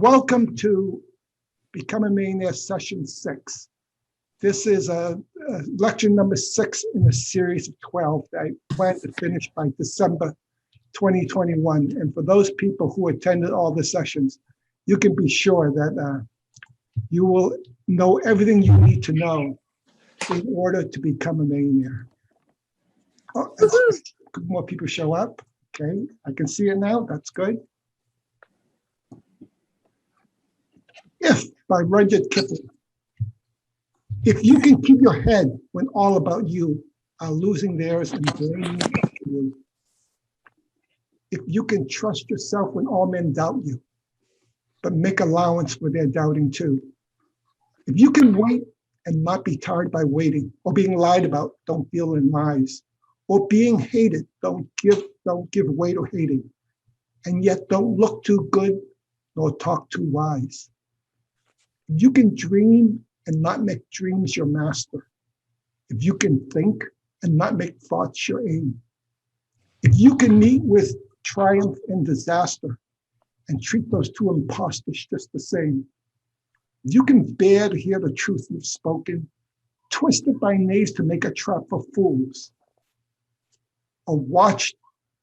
Welcome to Become a Millionaire Session 6. This is a lecture number 6 in a series of 12 that I plan to finish by December 2021. And for those people who attended all the sessions, you can be sure that you will know everything you need to know in order to become a millionaire. Oh, more people show up. Okay, I can see it now. That's good. If by Rudyard Kipling. If you can keep your head when all about you are losing theirs and blaming you. If you can trust yourself when all men doubt you, but make allowance for their doubting too. If you can wait and not be tired by waiting, or being lied about, don't deal in lies, or being hated, don't give way to hating, and yet don't look too good nor talk too wise. If you can dream and not make dreams your master, if you can think and not make thoughts your aim, if you can meet with triumph and disaster and treat those two impostors just the same, if you can bear to hear the truth you've spoken, twisted by knaves to make a trap for fools, or watch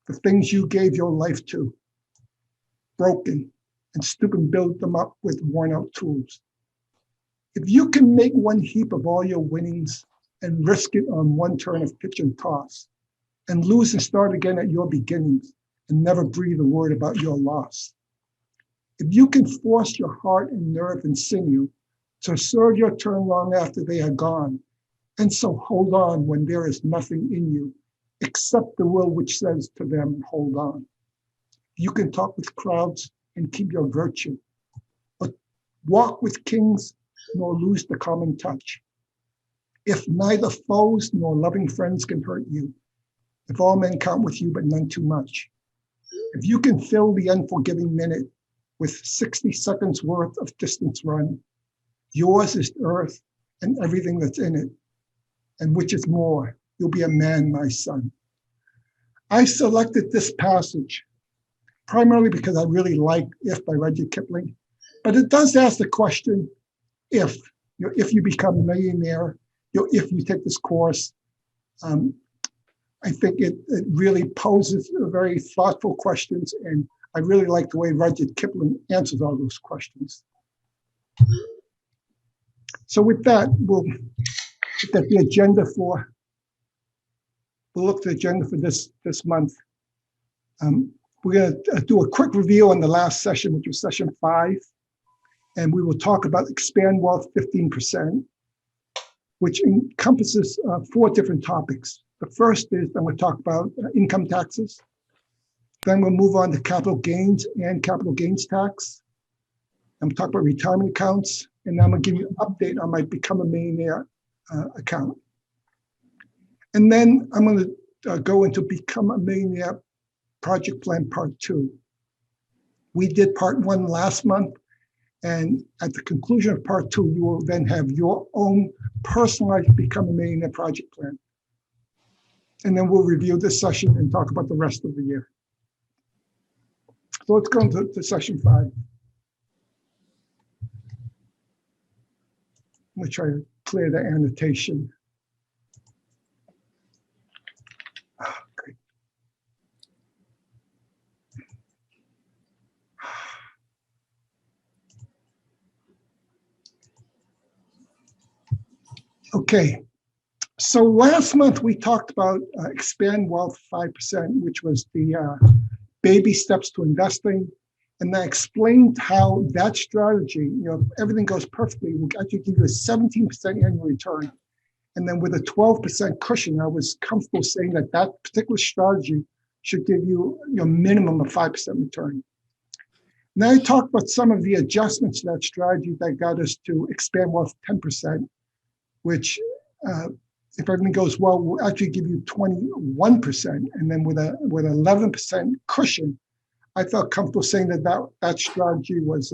the things you gave your life to, broken, and stoop and build them up with worn out tools. If you can make one heap of all your winnings and risk it on one turn of pitch and toss, and lose and start again at your beginnings and never breathe a word about your loss. If you can force your heart and nerve and sinew to serve your turn long after they are gone, and so hold on when there is nothing in you except the will which says to them, hold on. You can talk with crowds and keep your virtue, but walk with kings nor lose the common touch. If neither foes nor loving friends can hurt you, if all men count with you but none too much, if you can fill the unforgiving minute with 60 seconds worth of distance run, yours is earth and everything that's in it, and which is more, you'll be a man, my son. I selected this passage primarily because I really like If by Rudyard Kipling, but it does ask the question, if you become a millionaire, if you take this course, I think it really poses very thoughtful questions, and I really like the way Rudyard Kipling answers all those questions. So with that, we'll look at the agenda for this month. We're going to do a quick review on the last session, which was session 5. And we will talk about Expand Wealth 15%, which encompasses 4 different topics. The first is I'm going to talk about income taxes. Then we'll move on to capital gains and capital gains tax. I'm going to talk about retirement accounts. And I'm going to give you an update on my Become a Millionaire account. And then I'm going to go into Become a Millionaire Project Plan Part 2. We did Part 1 last month. And at the conclusion of Part 2, you will then have your own personalized Become a Millionaire project plan. And then we'll review this session and talk about the rest of the year. So let's go into session 5. I'm going to try to clear the annotation. Great. Okay, so last month we talked about Expand Wealth 5%, which was the baby steps to investing. And I explained how that strategy, if everything goes perfectly, will actually give you a 17% annual return. And then with a 12% cushion, I was comfortable saying that that particular strategy should give you your minimum of 5% return. Now I talked about some of the adjustments to that strategy that got us to Expand Wealth 10%. Which, if everything goes well, will actually give you 21%. And then with 11% cushion, I felt comfortable saying that strategy was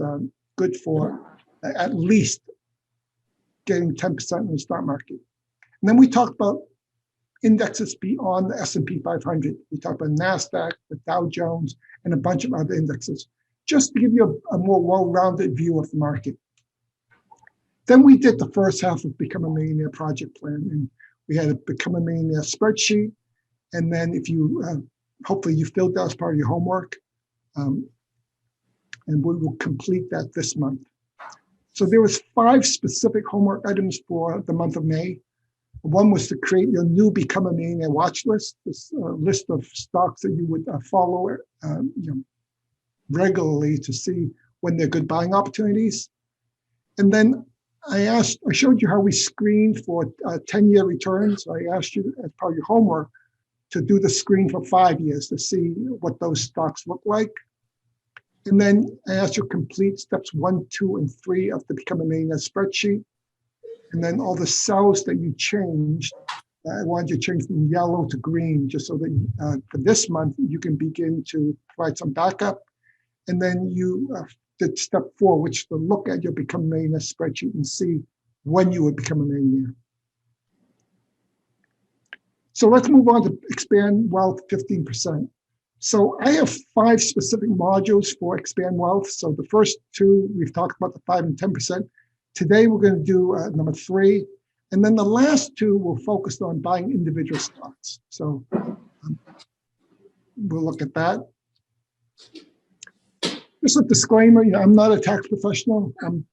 good for at least getting 10% in the stock market. And then we talked about indexes beyond the S&P 500. We talked about NASDAQ, the Dow Jones, and a bunch of other indexes, just to give you a more well-rounded view of the market. Then we did the first half of Become a Millionaire project plan, and we had a Become a Millionaire spreadsheet. And then if you, hopefully you filled that as part of your homework, and we will complete that this month. So there was 5 specific homework items for the month of May. One was to create your new Become a Millionaire watch list, this list of stocks that you would follow regularly to see when they're good buying opportunities. And then I showed you how we screened for 10-year returns. So I asked you as part of your homework to do the screen for 5 years to see what those stocks look like. And then I asked you to complete steps 1, 2, and 3 of the Become a Millionaire spreadsheet. And then all the cells that you changed, I wanted you to change from yellow to green, just so that for this month, you can begin to provide some backup. And then you did step 4, which is to look at your Become a Millionaire spreadsheet and see when you would become a millionaire. So let's move on to Expand Wealth 15%. So I have 5 specific modules for Expand Wealth. So the first 2, we've talked about the 5 and 10%. Today, we're going to do number 3. And then the last 2 will focus on buying individual stocks. So we'll look at that. Just a disclaimer, I'm not a tax professional. I'm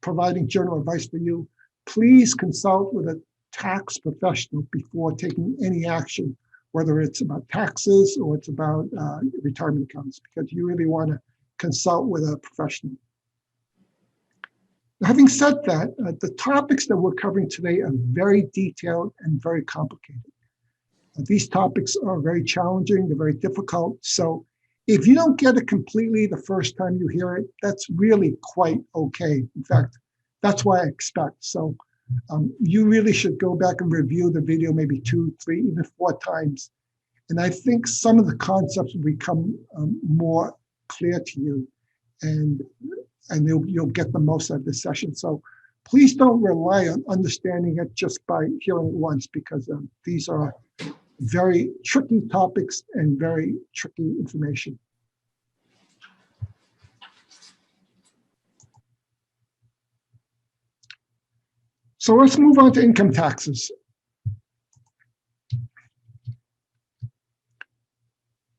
providing general advice for you. Please consult with a tax professional before taking any action, whether it's about taxes or it's about retirement accounts, because you really want to consult with a professional. Having said that, the topics that we're covering today are very detailed and very complicated. These topics are very challenging, they're very difficult. So if you don't get it completely the first time you hear it, that's really quite okay. In fact, that's what I expect. So you really should go back and review the video maybe 2, 3, even 4 times. And I think some of the concepts will become more clear to you, and you'll get the most out of this session. So please don't rely on understanding it just by hearing it once, because these are very tricky topics and very tricky information. So let's move on to income taxes.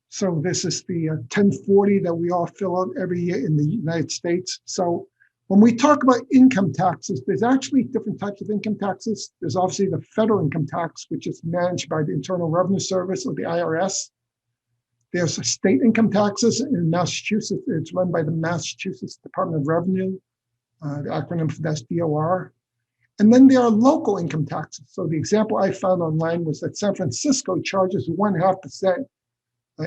So this is the 1040 that we all fill out every year in the United States. So when we talk about income taxes, there's actually different types of income taxes. There's obviously the federal income tax, which is managed by the Internal Revenue Service or the IRS. There's state income taxes in Massachusetts. It's run by the Massachusetts Department of Revenue. The acronym for that's DOR. And then there are local income taxes. So the example I found online was that San Francisco charges 1.5%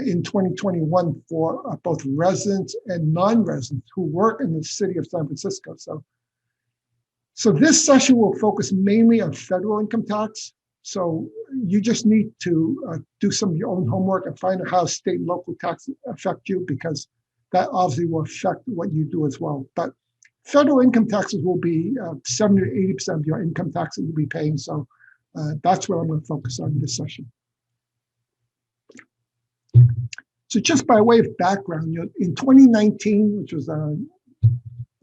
in 2021 for both residents and non-residents who work in the city of San Francisco. So this session will focus mainly on federal income tax. So you just need to do some of your own homework and find out how state and local taxes affect you, because that obviously will affect what you do as well. But federal income taxes will be 70 to 80% of your income tax that you'll be paying. So that's what I'm going to focus on in this session. So just by way of background, in 2019, which was, I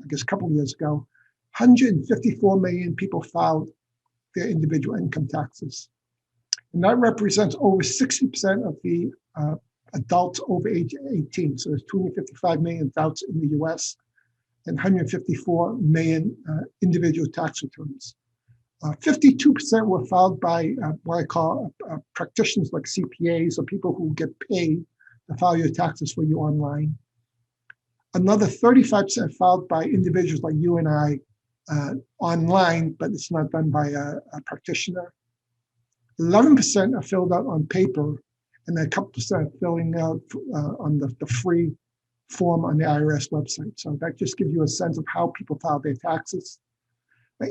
guess, a couple of years ago, 154 million people filed their individual income taxes. And that represents over 60% of the adults over age 18. So there's 255 million adults in the US and 154 million individual tax returns. 52% were filed by what I call practitioners like CPAs, or people who get paid to file your taxes for you online. Another 35% filed by individuals like you and I online, but it's not done by a practitioner. 11% are filled out on paper, and a couple percent are filling out on the free form on the IRS website. So that just gives you a sense of how people file their taxes.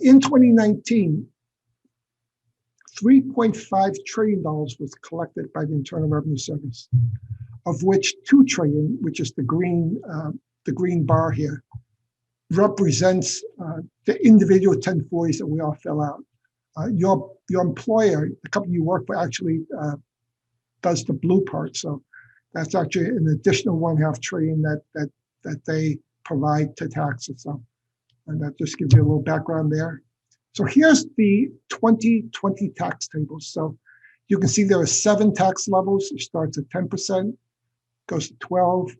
In 2019, $3.5 trillion was collected by the Internal Revenue Service, of which $2 trillion, which is the green bar here, represents the individual 1040s that we all fill out. Your employer, the company you work for, actually does the blue part. So that's actually an additional $1.5 trillion that that they provide to taxes. So, and that just gives you a little background there. So here's the 2020 tax tables. So you can see there are 7 tax levels. It starts at 10%, goes to 12,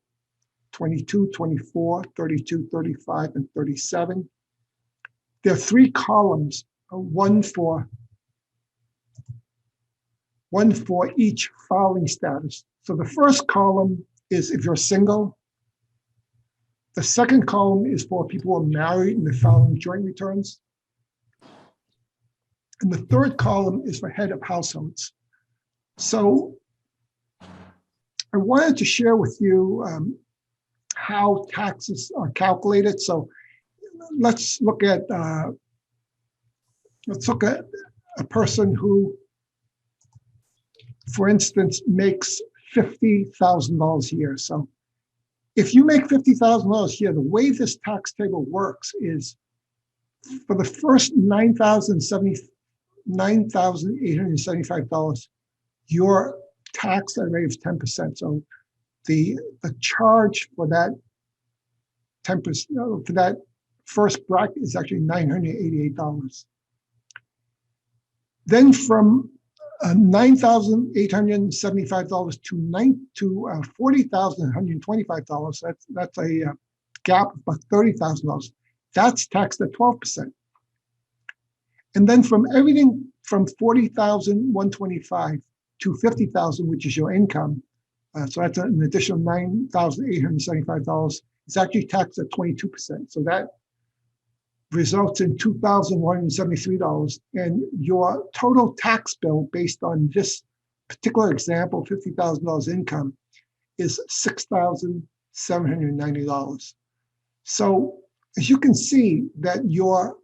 22, 24, 32, 35, and 37. There are 3 columns, one for each filing status. So the first column is if you're single. The second column is for people who are married and they're filing joint returns. And the third column is for head of households. So I wanted to share with you how taxes are calculated. So let's look at a person who, for instance, makes $50,000 a year. So if you make $50,000 a year, the way this tax table works is for the first $9,875, your tax rate is 10%. So the charge for that 10% for that first bracket is actually $988. Then from $9,875 to $40,125. That's a gap of about $30,000. That's taxed at 12%. And then from everything from $40,125 to $50,000, which is your income, so that's an additional $9,875. It's actually taxed at 22%. So that results in $2,173, and your total tax bill based on this particular example, $50,000 income, is $6,790. So as you can see that your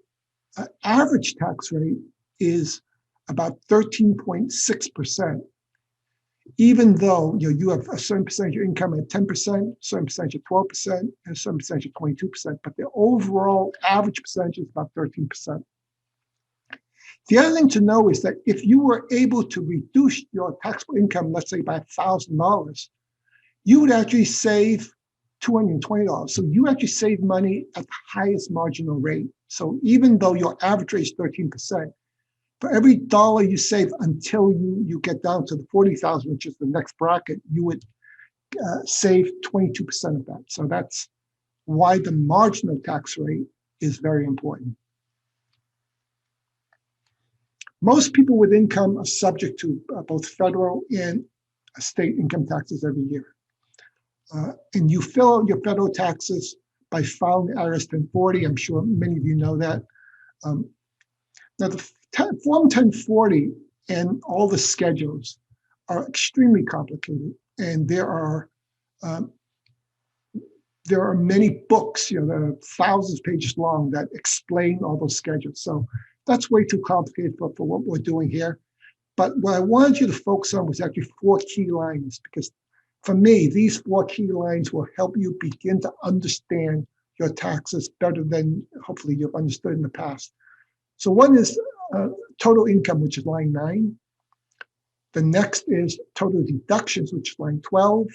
average tax rate is about 13.6%, even though you have a certain percentage of your income at 10%, certain percentage at 12%, and a certain percentage at 22%, but the overall average percentage is about 13%. The other thing to know is that if you were able to reduce your taxable income, let's say by $1,000, you would actually save $220. So you actually save money at the highest marginal rate. So even though your average rate is 13%, for every dollar you save until you get down to the 40,000, which is the next bracket, you would save 22% of that. So that's why the marginal tax rate is very important. Most people with income are subject to both federal and state income taxes every year. And you fill out your federal taxes by filing the IRS 1040. I'm sure many of you know that. Now, the Form 1040 and all the schedules are extremely complicated, and there are many books, that are thousands of pages long that explain all those schedules. So that's way too complicated for what we're doing here. But what I wanted you to focus on was actually 4 key lines, because for me, these 4 key lines will help you begin to understand your taxes better than hopefully you've understood in the past. So one is total income, which is line 9. The next is total deductions, which is line 12.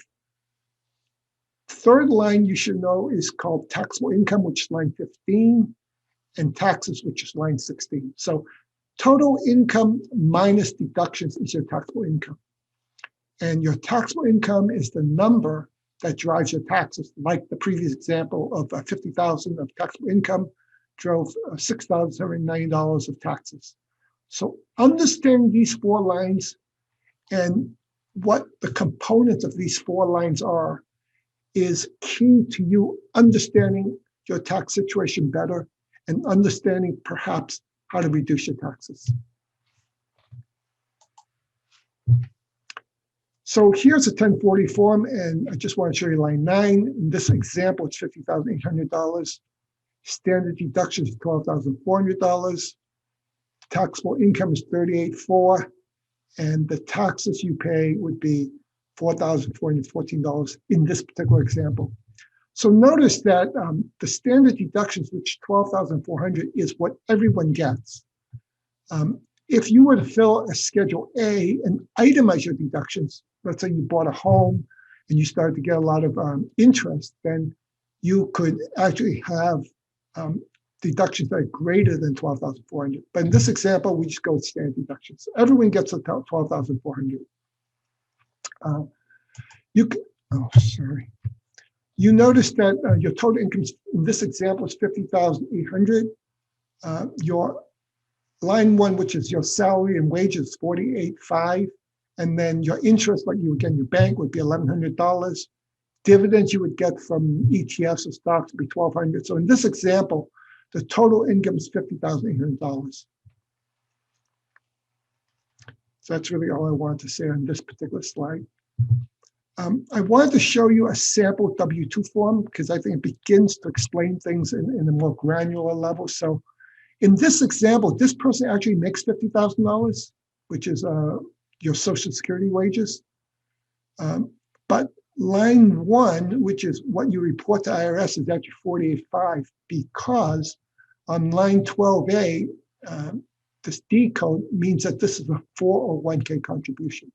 Third line you should know is called taxable income, which is line 15, and taxes, which is line 16. So total income minus deductions is your taxable income. And your taxable income is the number that drives your taxes, like the previous example of $50,000 of taxable income drove $6,790 of taxes. So understanding these 4 lines and what the components of these 4 lines are is key to you understanding your tax situation better and understanding perhaps how to reduce your taxes. So here's a 1040 form, and I just want to show you line 9. In this example, it's $50,800. Standard deduction is $12,400. Taxable income is $38,400, and the taxes you pay would be $4,414 in this particular example. So notice that the standard deductions, which $12,400, is what everyone gets. If you were to fill a Schedule A and itemize your deductions, let's say you bought a home and you started to get a lot of interest, then you could actually have deductions that are greater than 12,400. But in this example, we just go with standard deductions. Everyone gets a 12,400. You can, oh, sorry. You notice that your total income in this example is 50,800. Your line one, which is your salary and wages, 48,500. And then your interest, like you would get in your bank, would be $1,100. Dividends you would get from ETFs or stocks would be $1,200. So in this example, the total income is $50,800. So that's really all I wanted to say on this particular slide. I wanted to show you a sample W-2 form because I think it begins to explain things in a more granular level. So in this example, this person actually makes $50,000, which is your Social Security wages. But line one, which is what you report to IRS, is actually 48,500 because on line 12A, this D code means that this is a 401k contribution.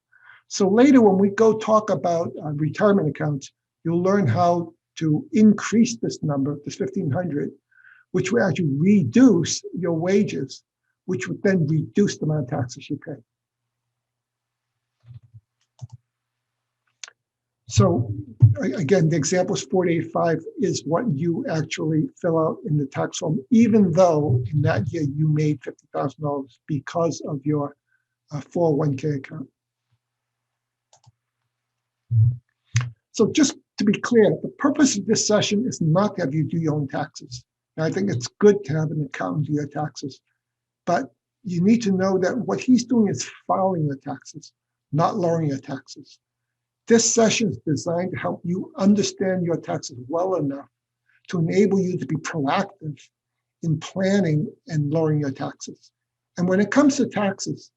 So later when we go talk about retirement accounts, you'll learn how to increase this number, this 1,500, which will actually reduce your wages, which would then reduce the amount of taxes you pay. So again, the example is 48,500 is what you actually fill out in the tax form, even though in that year you made $50,000 because of your 401k account. So just to be clear, the purpose of this session is not to have you do your own taxes. And I think it's good to have an accountant do your taxes, but you need to know that what he's doing is filing the taxes, not lowering your taxes. This session is designed to help you understand your taxes well enough to enable you to be proactive in planning and lowering your taxes. And when it comes to taxes,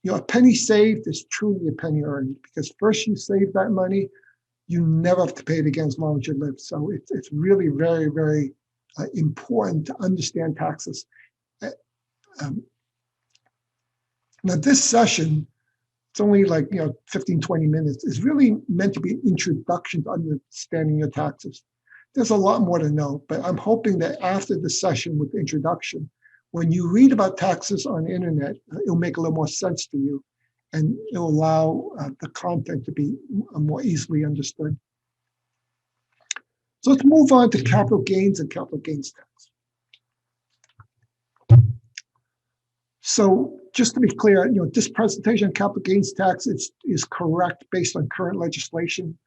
a penny saved is truly a penny earned because first you save that money, you never have to pay it again as long as you live. So it's really very, very important to understand taxes. Now this session, it's only like 15, 20 minutes, is really meant to be an introduction to understanding your taxes. There's a lot more to know, but I'm hoping that after the session with the introduction, when you read about taxes on the internet, it'll make a little more sense to you and it'll allow the content to be more easily understood. So let's move on to capital gains and capital gains tax. So just to be clear, this presentation on capital gains tax is correct based on current legislation.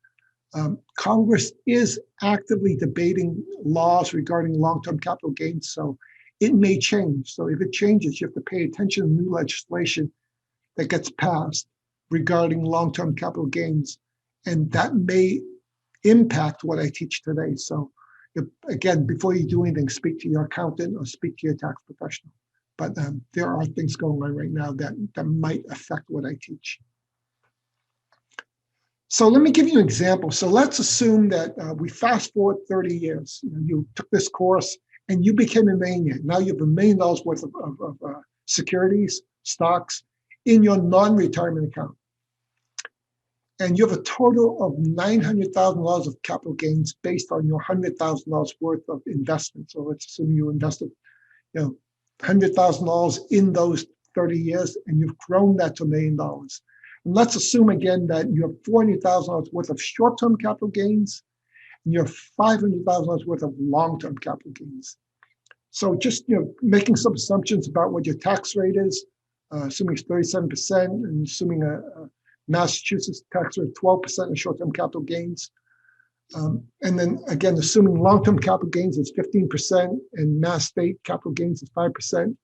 Congress is actively debating laws regarding long-term capital gains, so it may change. So if it changes, you have to pay attention to new legislation that gets passed regarding long-term capital gains, and that may impact what I teach today. So again, before you do anything, speak to your accountant or speak to your tax professional. But there are things going on right now that might affect what I teach. So let me give you an example. So let's assume that we fast forward 30 years. You took this course and you became a millionaire. Now you have $1 million worth of securities, stocks in your non-retirement account. And you have a total of $900,000 of capital gains based on your $100,000 worth of investment. So let's assume you invested, $100,000 in those 30 years, and you've grown that to $1 million. And let's assume again that you have $400,000 worth of short-term capital gains, and you have $500,000 worth of long-term capital gains. So just making some assumptions about what your tax rate is, assuming it's 37%, and assuming a Massachusetts tax rate of 12% of short-term capital gains. And then again, assuming long-term capital gains is 15% and Mass state capital gains is 5%,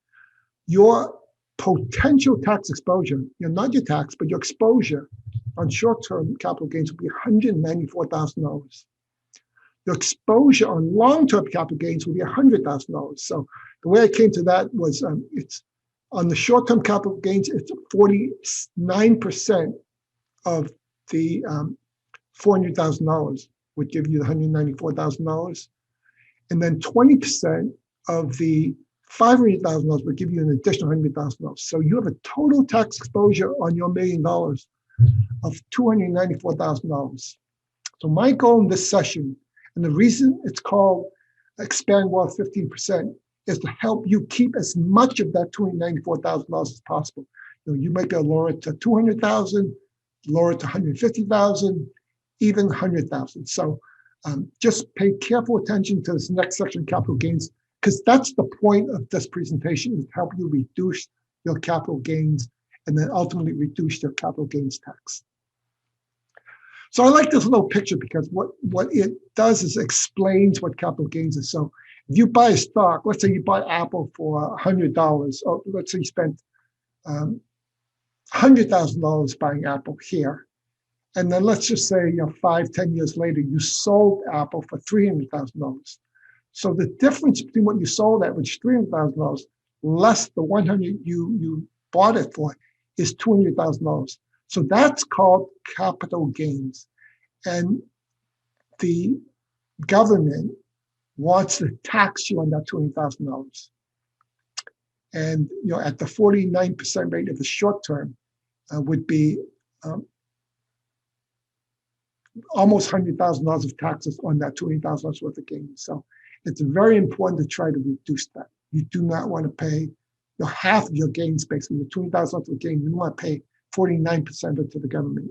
your potential tax exposure, not your tax, but your exposure on short-term capital gains will be $194,000. Your exposure on long-term capital gains will be $100,000. So the way I came to that was it's on the short-term capital gains, it's 49% of the $400,000 would give you the $194,000. And then 20% of the $500,000 would give you an additional $100,000. So you have a total tax exposure on your $1 million of $294,000. So my goal in this session And the reason it's called Expand Wealth 15% is to help you keep as much of that $294,000 as possible. You might be able to lower it to 200,000, lower it to 150,000, even 100,000. So just pay careful attention to this next section, capital gains, because that's the point of this presentation, is to help you reduce your capital gains and then ultimately reduce your capital gains tax. So I like this little picture because what it does is explains what capital gains is. So if you buy a stock, let's say you buy Apple for $100, or let's say you spent $100,000 buying Apple here. And then let's just say 5-10 years later, you sold Apple for $300,000. So the difference between what you sold at, which is $300,000, less the $100,000 you bought it for, is $200,000. So that's called capital gains. And the government wants to tax you on that $200,000. And at the 49% rate of the short term would be almost $100,000 of taxes on that $200,000 worth of gains. So it's very important to try to reduce that. You do not want to pay half of your gains, basically, your $200,000 worth of gains. You don't want to pay 49% of it to the government.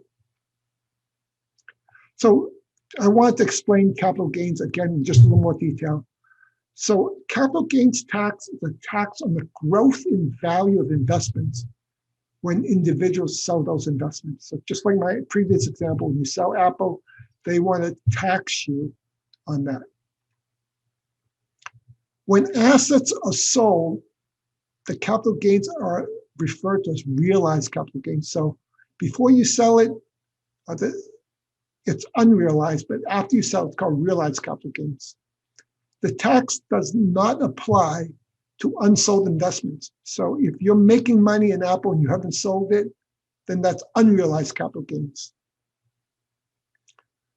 So I want to explain capital gains again in just a little more detail. So capital gains tax is a tax on the growth in value of investments when individuals sell those investments. So just like my previous example, when you sell Apple, they want to tax you on that. When assets are sold, the capital gains are referred to as realized capital gains. So before you sell it, it's unrealized, but after you sell, it's called realized capital gains. The tax does not apply to unsold investments. So if you're making money in Apple and you haven't sold it, then that's unrealized capital gains.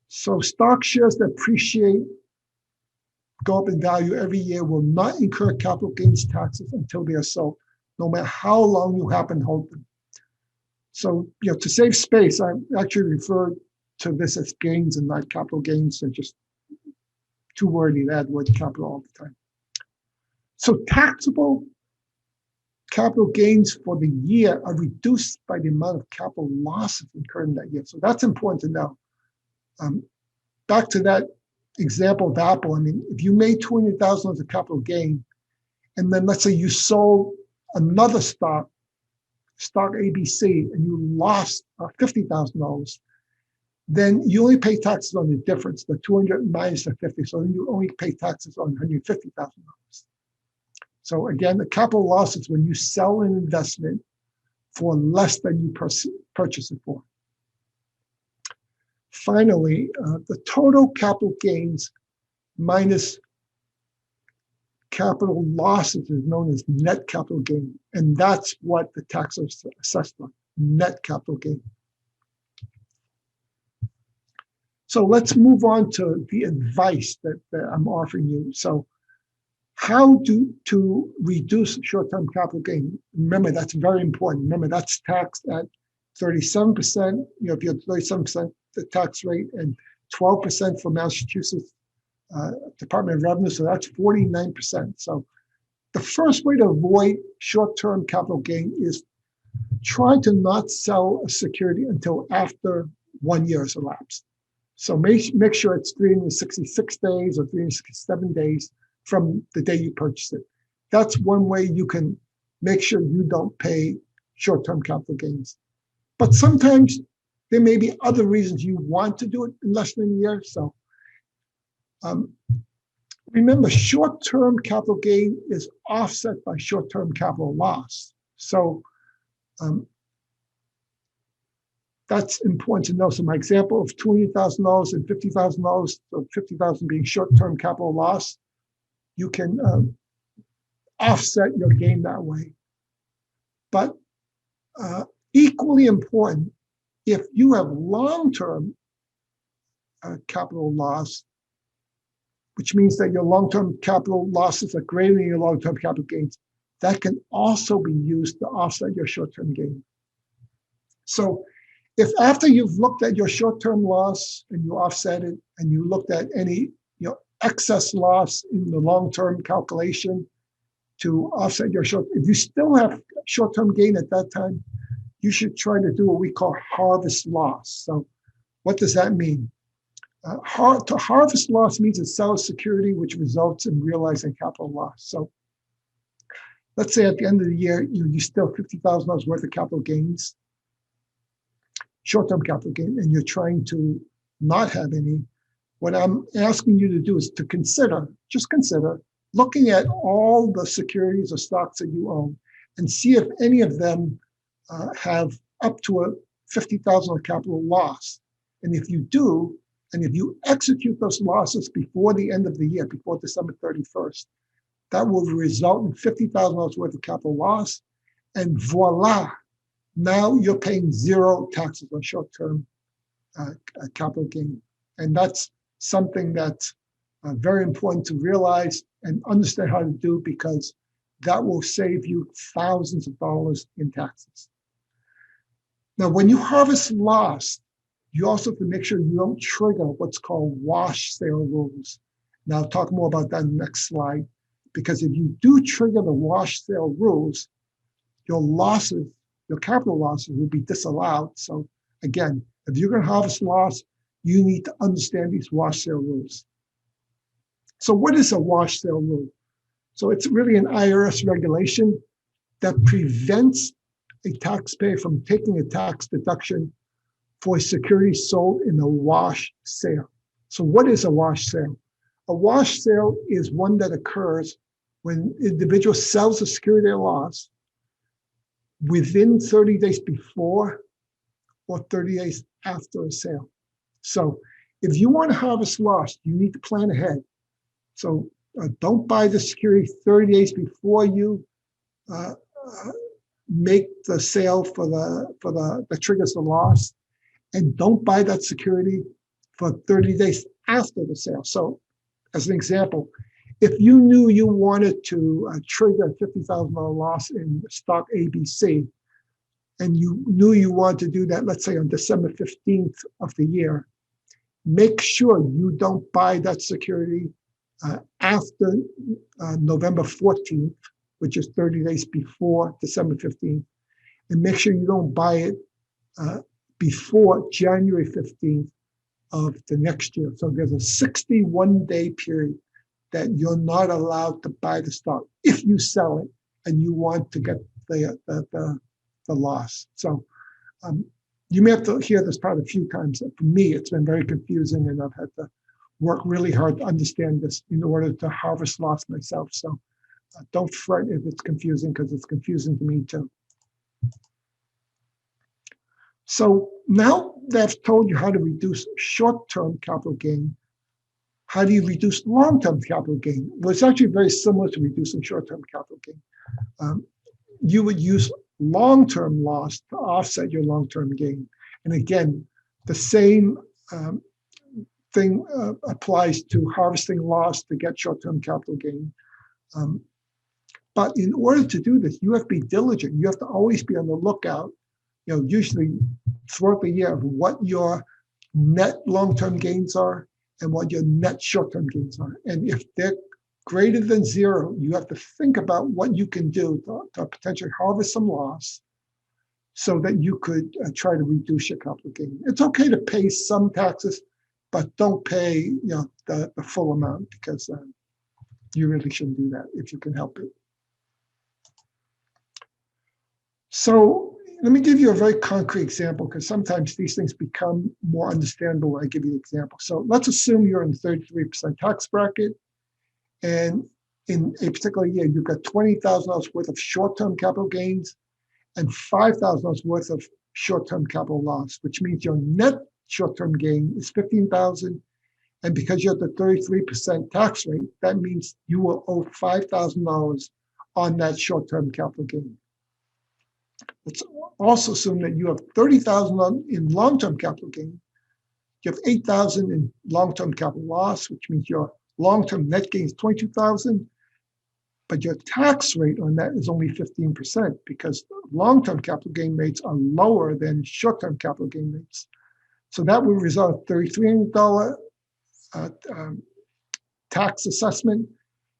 So stock shares that appreciate, go up in value every year will not incur capital gains taxes until they are sold, no matter how long you happen to hold them. So, to save space, I actually refer to this as gains and not capital gains. They're just too wordy to add the word capital all the time. So taxable capital gains for the year are reduced by the amount of capital losses incurred in that year. So that's important to know. Back to that example of Apple, if you made $200,000 as a capital gain, and then let's say you sold another stock ABC, and you lost $50,000, then you only pay taxes on the difference, the 200 minus the 50. So then you only pay taxes on $150,000. So again, the capital loss is when you sell an investment for less than you purchase it for. Finally, the total capital gains minus capital losses is known as net capital gain. And that's what the tax is assessed on, net capital gain. So let's move on to the advice that I'm offering you. So how to reduce short-term capital gain? Remember, that's very important. Remember, that's taxed at 37%, if you have 37% the tax rate, and 12% for Massachusetts Department of Revenue, so that's 49%. So the first way to avoid short-term capital gain is try to not sell a security until after 1 year has elapsed. So make sure it's 366 days or 367 days from the day you purchase it. That's one way you can make sure you don't pay short-term capital gains. But sometimes there may be other reasons you want to do it in less than a year. So remember, short-term capital gain is offset by short-term capital loss. So that's important to know. So my example of $200,000 and $50,000, so $50,000 being short-term capital loss, you can offset your gain that way. But equally important, if you have long-term capital loss, which means that your long-term capital losses are greater than your long-term capital gains, that can also be used to offset your short-term gain. So if after you've looked at your short-term loss and you offset it, and you looked at any excess loss in the long-term calculation to offset your short. If you still have short-term gain at that time, you should try to do what we call harvest loss. So what does that mean? To harvest loss means to sell a security which results in realizing capital loss. So let's say at the end of the year, you still have $50,000 worth of capital gains, short-term capital gain, and you're trying to not have any. What I'm asking you to do is to just consider looking at all the securities or stocks that you own and see if any of them have up to a $50,000 capital loss. And if you do, and if you execute those losses before the end of the year, before December 31st, that will result in $50,000 worth of capital loss. And voila, now you're paying zero taxes on short-term capital gain. And that's something that's very important to realize and understand how to do, because that will save you thousands of dollars in taxes. Now, when you harvest loss, you also have to make sure you don't trigger what's called wash sale rules. Now, I'll talk more about that in the next slide, because if you do trigger the wash sale rules, your losses, your capital losses will be disallowed. So again, if you're going to harvest loss, you need to understand these wash sale rules. So what is a wash sale rule? So it's really an IRS regulation that prevents a taxpayer from taking a tax deduction for securities sold in a wash sale. So what is a wash sale? A wash sale is one that occurs when an individual sells a security at a loss within 30 days before or 30 days after a sale. So if you want to harvest loss, you need to plan ahead. So don't buy the security 30 days before you make the sale for that triggers the loss, and don't buy that security for 30 days after the sale. So as an example, if you knew you wanted to trigger a $50,000 loss in stock ABC, and you knew you wanted to do that, let's say on December 15th of the year, make sure you don't buy that security after November 14th, which is 30 days before December 15th, and make sure you don't buy it before January 15th of the next year. So there's a 61-day period that you're not allowed to buy the stock if you sell it and you want to get the loss. So you may have to hear this part a few times. For me, it's been very confusing, and I've had to work really hard to understand this in order to harvest loss myself. So don't fret if it's confusing, because it's confusing to me too. So now that I've told you how to reduce short-term capital gain, how do you reduce long-term capital gain? Well, it's actually very similar to reducing short-term capital gain. You would use long-term loss to offset your long-term gain. And again, the same thing applies to harvesting loss to get short-term capital gain. But in order to do this, you have to be diligent. You have to always be on the lookout, usually throughout the year, of what your net long-term gains are and what your net short-term gains are. And if they're greater than zero, you have to think about what you can do to potentially harvest some loss so that you could try to reduce your capital gain. It's okay to pay some taxes, but don't pay the full amount, because you really shouldn't do that if you can help it. So let me give you a very concrete example, because sometimes these things become more understandable when I give you an example. So let's assume you're in the 33% tax bracket, and in a particular year, you've got $20,000 worth of short-term capital gains and $5,000 worth of short-term capital loss, which means your net short-term gain is $15,000. And because you're at the 33% tax rate, that means you will owe $5,000 on that short-term capital gain. Let's also assume that you have $30,000 in long-term capital gain. You have $8,000 in long-term capital loss, which means your long-term net gain is $22,000, but your tax rate on that is only 15%, because long-term capital gain rates are lower than short-term capital gain rates. So that will result in $3,300 tax assessment.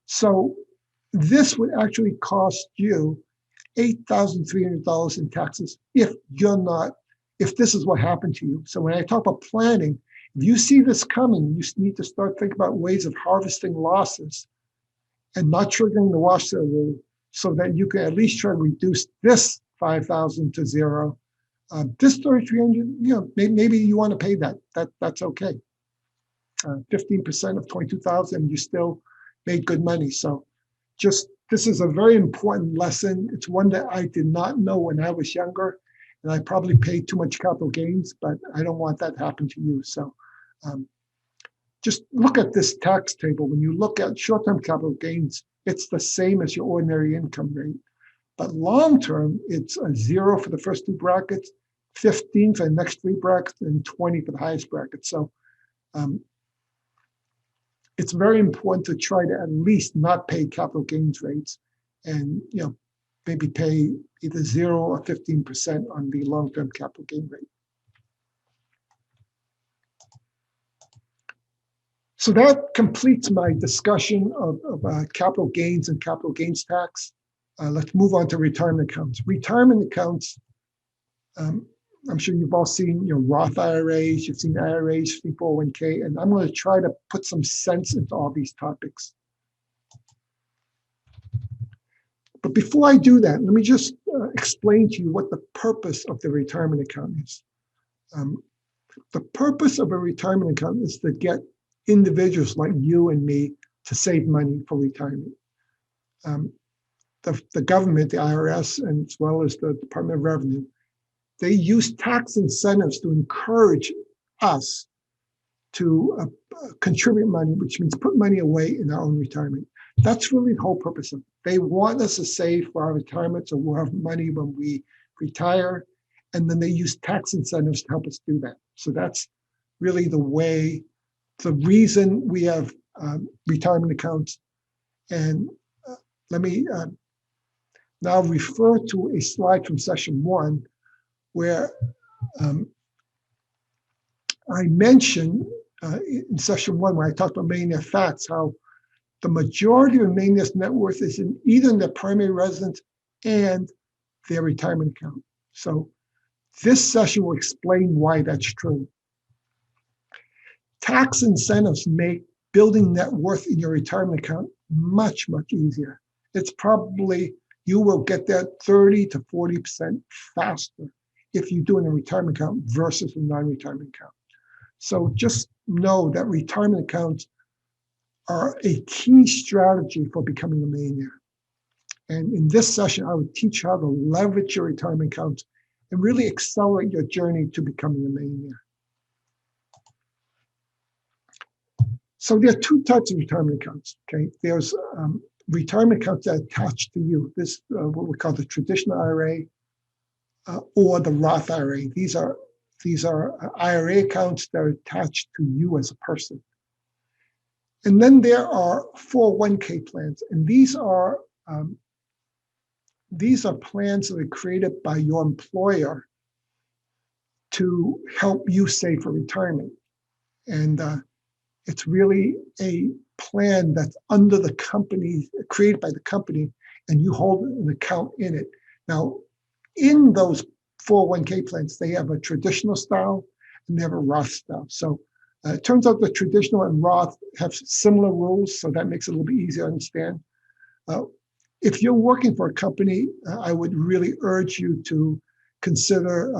So this would actually cost you $8,300 in taxes if this is what happened to you. So when I talk about planning, if you see this coming, you need to start thinking about ways of harvesting losses and not triggering the wash sale rule so that you can at least try to reduce this 5,000 to zero. This 3,300, maybe you want to pay that. That's okay. 15% of 22,000, you still made good money. So this is a very important lesson. It's one that I did not know when I was younger, and I probably paid too much capital gains, but I don't want that to happen to you. So just look at this tax table. When you look at short-term capital gains, it's the same as your ordinary income rate. But long-term, it's a 0 for the first 2 brackets, 15 for the next 3 brackets, and 20 for the highest bracket. So it's very important to try to at least not pay capital gains rates and maybe pay either 0 or 15% on the long-term capital gain rate. So that completes my discussion of capital gains and capital gains tax. Let's move on to retirement accounts. Retirement accounts, I'm sure you've all seen Roth IRAs, you've seen IRAs, you've seen 401k, and I'm going to try to put some sense into all these topics. But before I do that, let me just explain to you what the purpose of the retirement account is. The purpose of a retirement account is to get individuals like you and me to save money for retirement. The government, the IRS, and as well as the Department of Revenue, they use tax incentives to encourage us to contribute money, which means put money away in our own retirement. That's really the whole purpose of it. They want us to save for our retirement, so we'll have money when we retire, and then they use tax incentives to help us do that. So that's really the reason we have retirement accounts. And let me now refer to a slide from session 1 where I mentioned in session 1 when I talked about millionaire facts, how the majority of millionaire's net worth is in either their primary residence and their retirement account. So this session will explain why that's true. Tax incentives make building net worth in your retirement account much, much easier. It's probably, you will get that 30 to 40% faster if you do it in a retirement account versus a non-retirement account. So just know that retirement accounts are a key strategy for becoming a millionaire. And in this session, I would teach you how to leverage your retirement accounts and really accelerate your journey to becoming a millionaire. So there are 2 types of retirement accounts, okay? There's retirement accounts that are attached to you. This what we call the traditional IRA or the Roth IRA. These are IRA accounts that are attached to you as a person. And then there are 401k plans, and these are plans that are created by your employer to help you save for retirement. And it's really a plan that's under the company, created by the company, and you hold an account in it. Now, in those 401k plans, they have a traditional style and they have a Roth style. So it turns out the traditional and Roth have similar rules, so that makes it a little bit easier to understand. If you're working for a company, I would really urge you to consider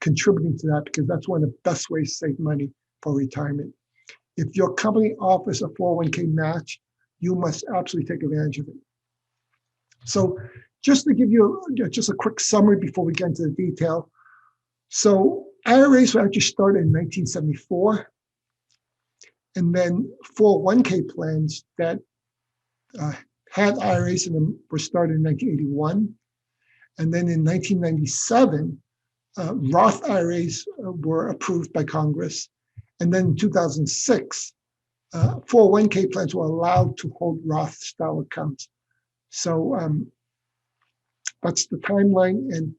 contributing to that, because that's one of the best ways to save money for retirement. If your company offers a 401k match, you must absolutely take advantage of it. So just to give you just a quick summary before we get into the detail. So IRAs were actually started in 1974. And then 401k plans that had IRAs in them were started in 1981. And then in 1997, Roth IRAs were approved by Congress. And then in 2006, 401k plans were allowed to hold Roth-style accounts. So that's the timeline. And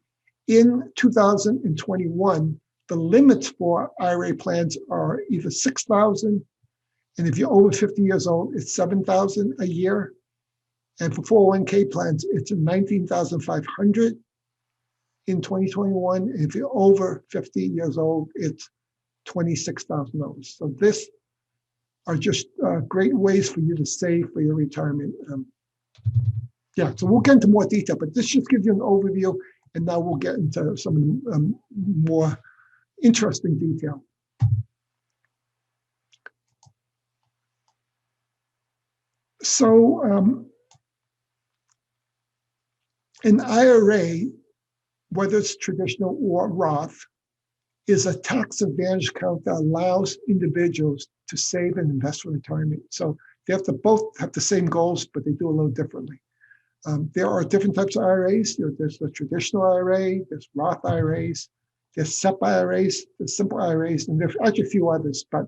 in 2021, the limits for IRA plans are either $6,000 And if you're over 50 years old, it's $7,000 a year. And for 401k plans, it's $19,500 in 2021. And if you're over 50 years old, it's $26,000. So this are just great ways for you to save for your retirement. Yeah, so we'll get into more detail, but this just gives you an overview, and now we'll get into some more interesting detail. So an IRA, whether it's traditional or Roth, is a tax advantage account that allows individuals to save and invest for retirement. So they have to both have the same goals, but they do a little differently. There are different types of IRAs. There's the traditional IRA, there's Roth IRAs, there's SEP IRAs, there's simple IRAs, and there's actually a few others. But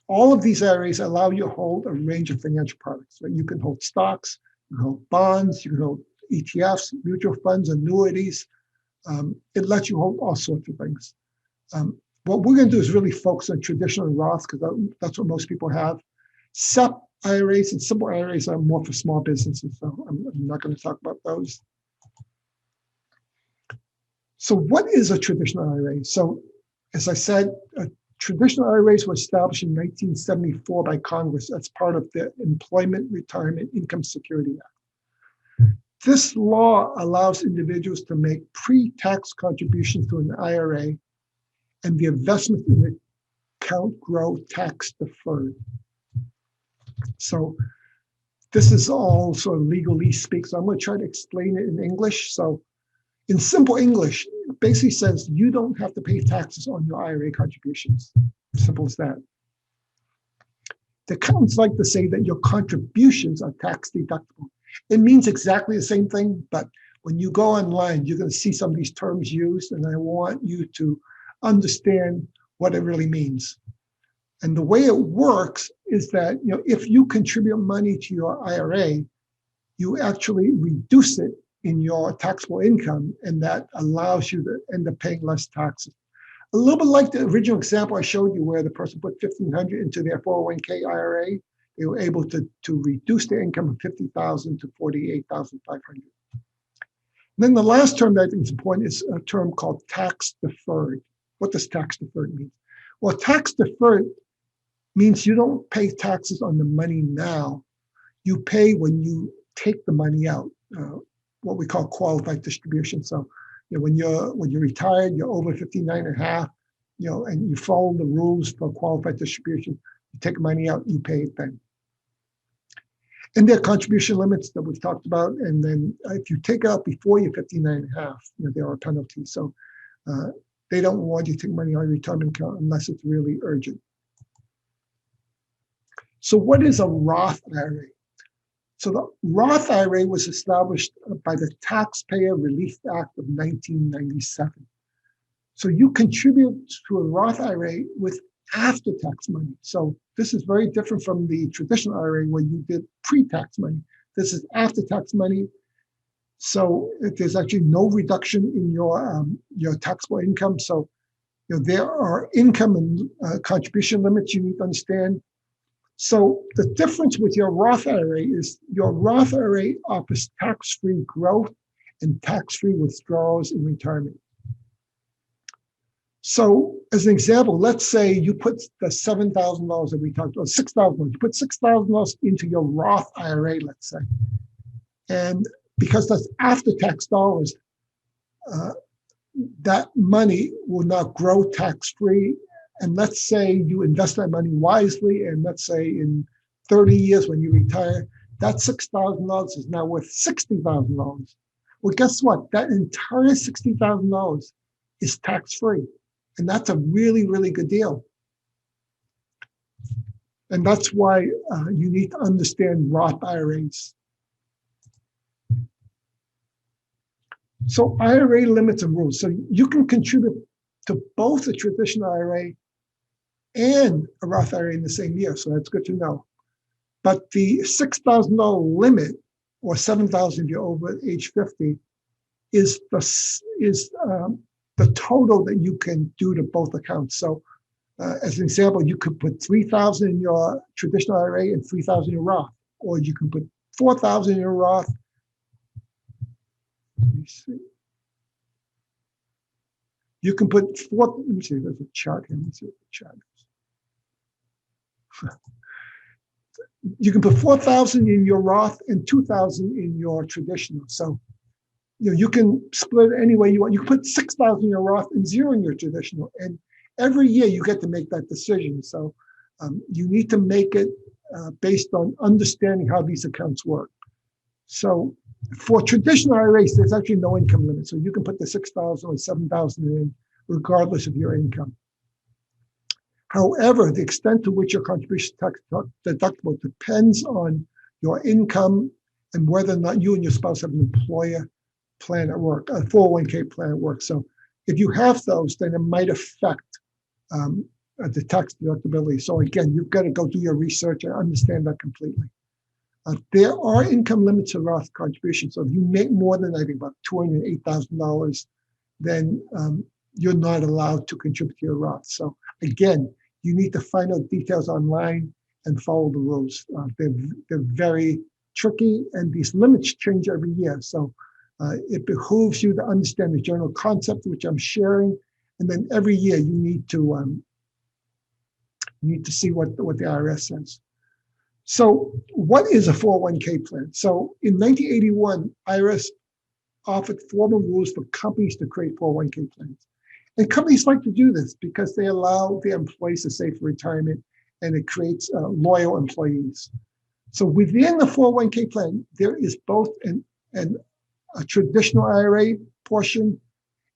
all of these IRAs allow you to hold a range of financial products. Right? You can hold stocks, you can hold bonds, you can hold ETFs, mutual funds, annuities. It lets you hold all sorts of things. What we're going to do is really focus on traditional Roth because that's what most people have. SEP IRAs and simple IRAs are more for small businesses, so I'm not going to talk about those. So what is a traditional IRA? So as I said, traditional IRAs were established in 1974 by Congress as part of the Employment Retirement Income Security Act. This law allows individuals to make pre-tax contributions to an IRA and the investment in the account grow tax deferred. So this is all sort of legalese speak, so I'm going to try to explain it in English. So in simple English, it basically says you don't have to pay taxes on your IRA contributions. Simple as that. The accountants like to say that your contributions are tax deductible. It means exactly the same thing, but when you go online, you're going to see some of these terms used, and I want you to understand what it really means. And the way it works is that, if you contribute money to your IRA, you actually reduce it in your taxable income, and that allows you to end up paying less taxes. A little bit like the original example I showed you where the person put $1,500 into their 401k IRA, they were able to reduce their income from $50,000 to $48,500. Then the last term that I think is important is a term called tax deferred. What does tax deferred mean? Well, tax deferred means you don't pay taxes on the money now. You pay when you take the money out, what we call qualified distribution. So, when you're retired, you're over 59 and a half, and you follow the rules for qualified distribution, you take money out, you pay it then. And there are contribution limits that we've talked about. And then if you take out before you're 59 and a half, there are penalties. So they don't want you to take money out of your retirement account unless it's really urgent. So what is a Roth IRA? So the Roth IRA was established by the Taxpayer Relief Act of 1997. So you contribute to a Roth IRA with after-tax money. So this is very different from the traditional IRA where you did pre-tax money. This is after-tax money. So there's actually no reduction in your taxable income. So there are income and contribution limits you need to understand. So the difference with your Roth IRA is your Roth IRA offers tax-free growth and tax-free withdrawals in retirement. So as an example, let's say you put the $7,000 that we talked about, $6,000. You put $6,000 into your Roth IRA, let's say. And because that's after-tax dollars, that money will now grow tax-free. And let's say you invest that money wisely, and let's say in 30 years when you retire, that $6,000 is now worth $60,000. Well, guess what? That entire $60,000 is tax-free. And that's a really, really good deal. And that's why you need to understand Roth IRAs. So IRA limits and rules. So you can contribute to both a traditional IRA and a Roth IRA in the same year. So that's good to know. But the $6,000 limit, or $7,000 if you're over age 50, is the total that you can do to both accounts. So As an example, you could put 3,000 in your traditional IRA and 3,000 in your Roth, or you can put 4,000 in your Roth. Let me see. You can put let me see, there's a chart here. Let me see what the chart is. You can put 4,000 in your Roth and 2,000 in your traditional. So, you can split it any way you want. You can put 6,000 in your Roth and 0 in your traditional. And every year you get to make that decision. So you need to make it based on understanding how these accounts work. So for traditional IRAs, there's actually no income limit. So you can put the 6,000 or 7,000 in regardless of your income. However, the extent to which your contribution tax deductible depends on your income and whether or not you and your spouse have an employer plan at work, a 401k plan at work. So if you have those, then it might affect the tax deductibility. So again, you've got to go do your research and understand that completely. There are income limits to Roth contributions. So if you make more than, I think, about $208,000, then you're not allowed to contribute to your Roth. So again, you need to find out details online and follow the rules. They're very tricky, and these limits change every year. So it behooves you to understand the general concept, which I'm sharing, and then every year you need to see what the IRS says. So what is a 401k plan? So in 1981, IRS offered formal rules for companies to create 401k plans. And companies like to do this because they allow their employees to save for retirement, and it creates loyal employees. So within the 401k plan, there is both a traditional IRA portion,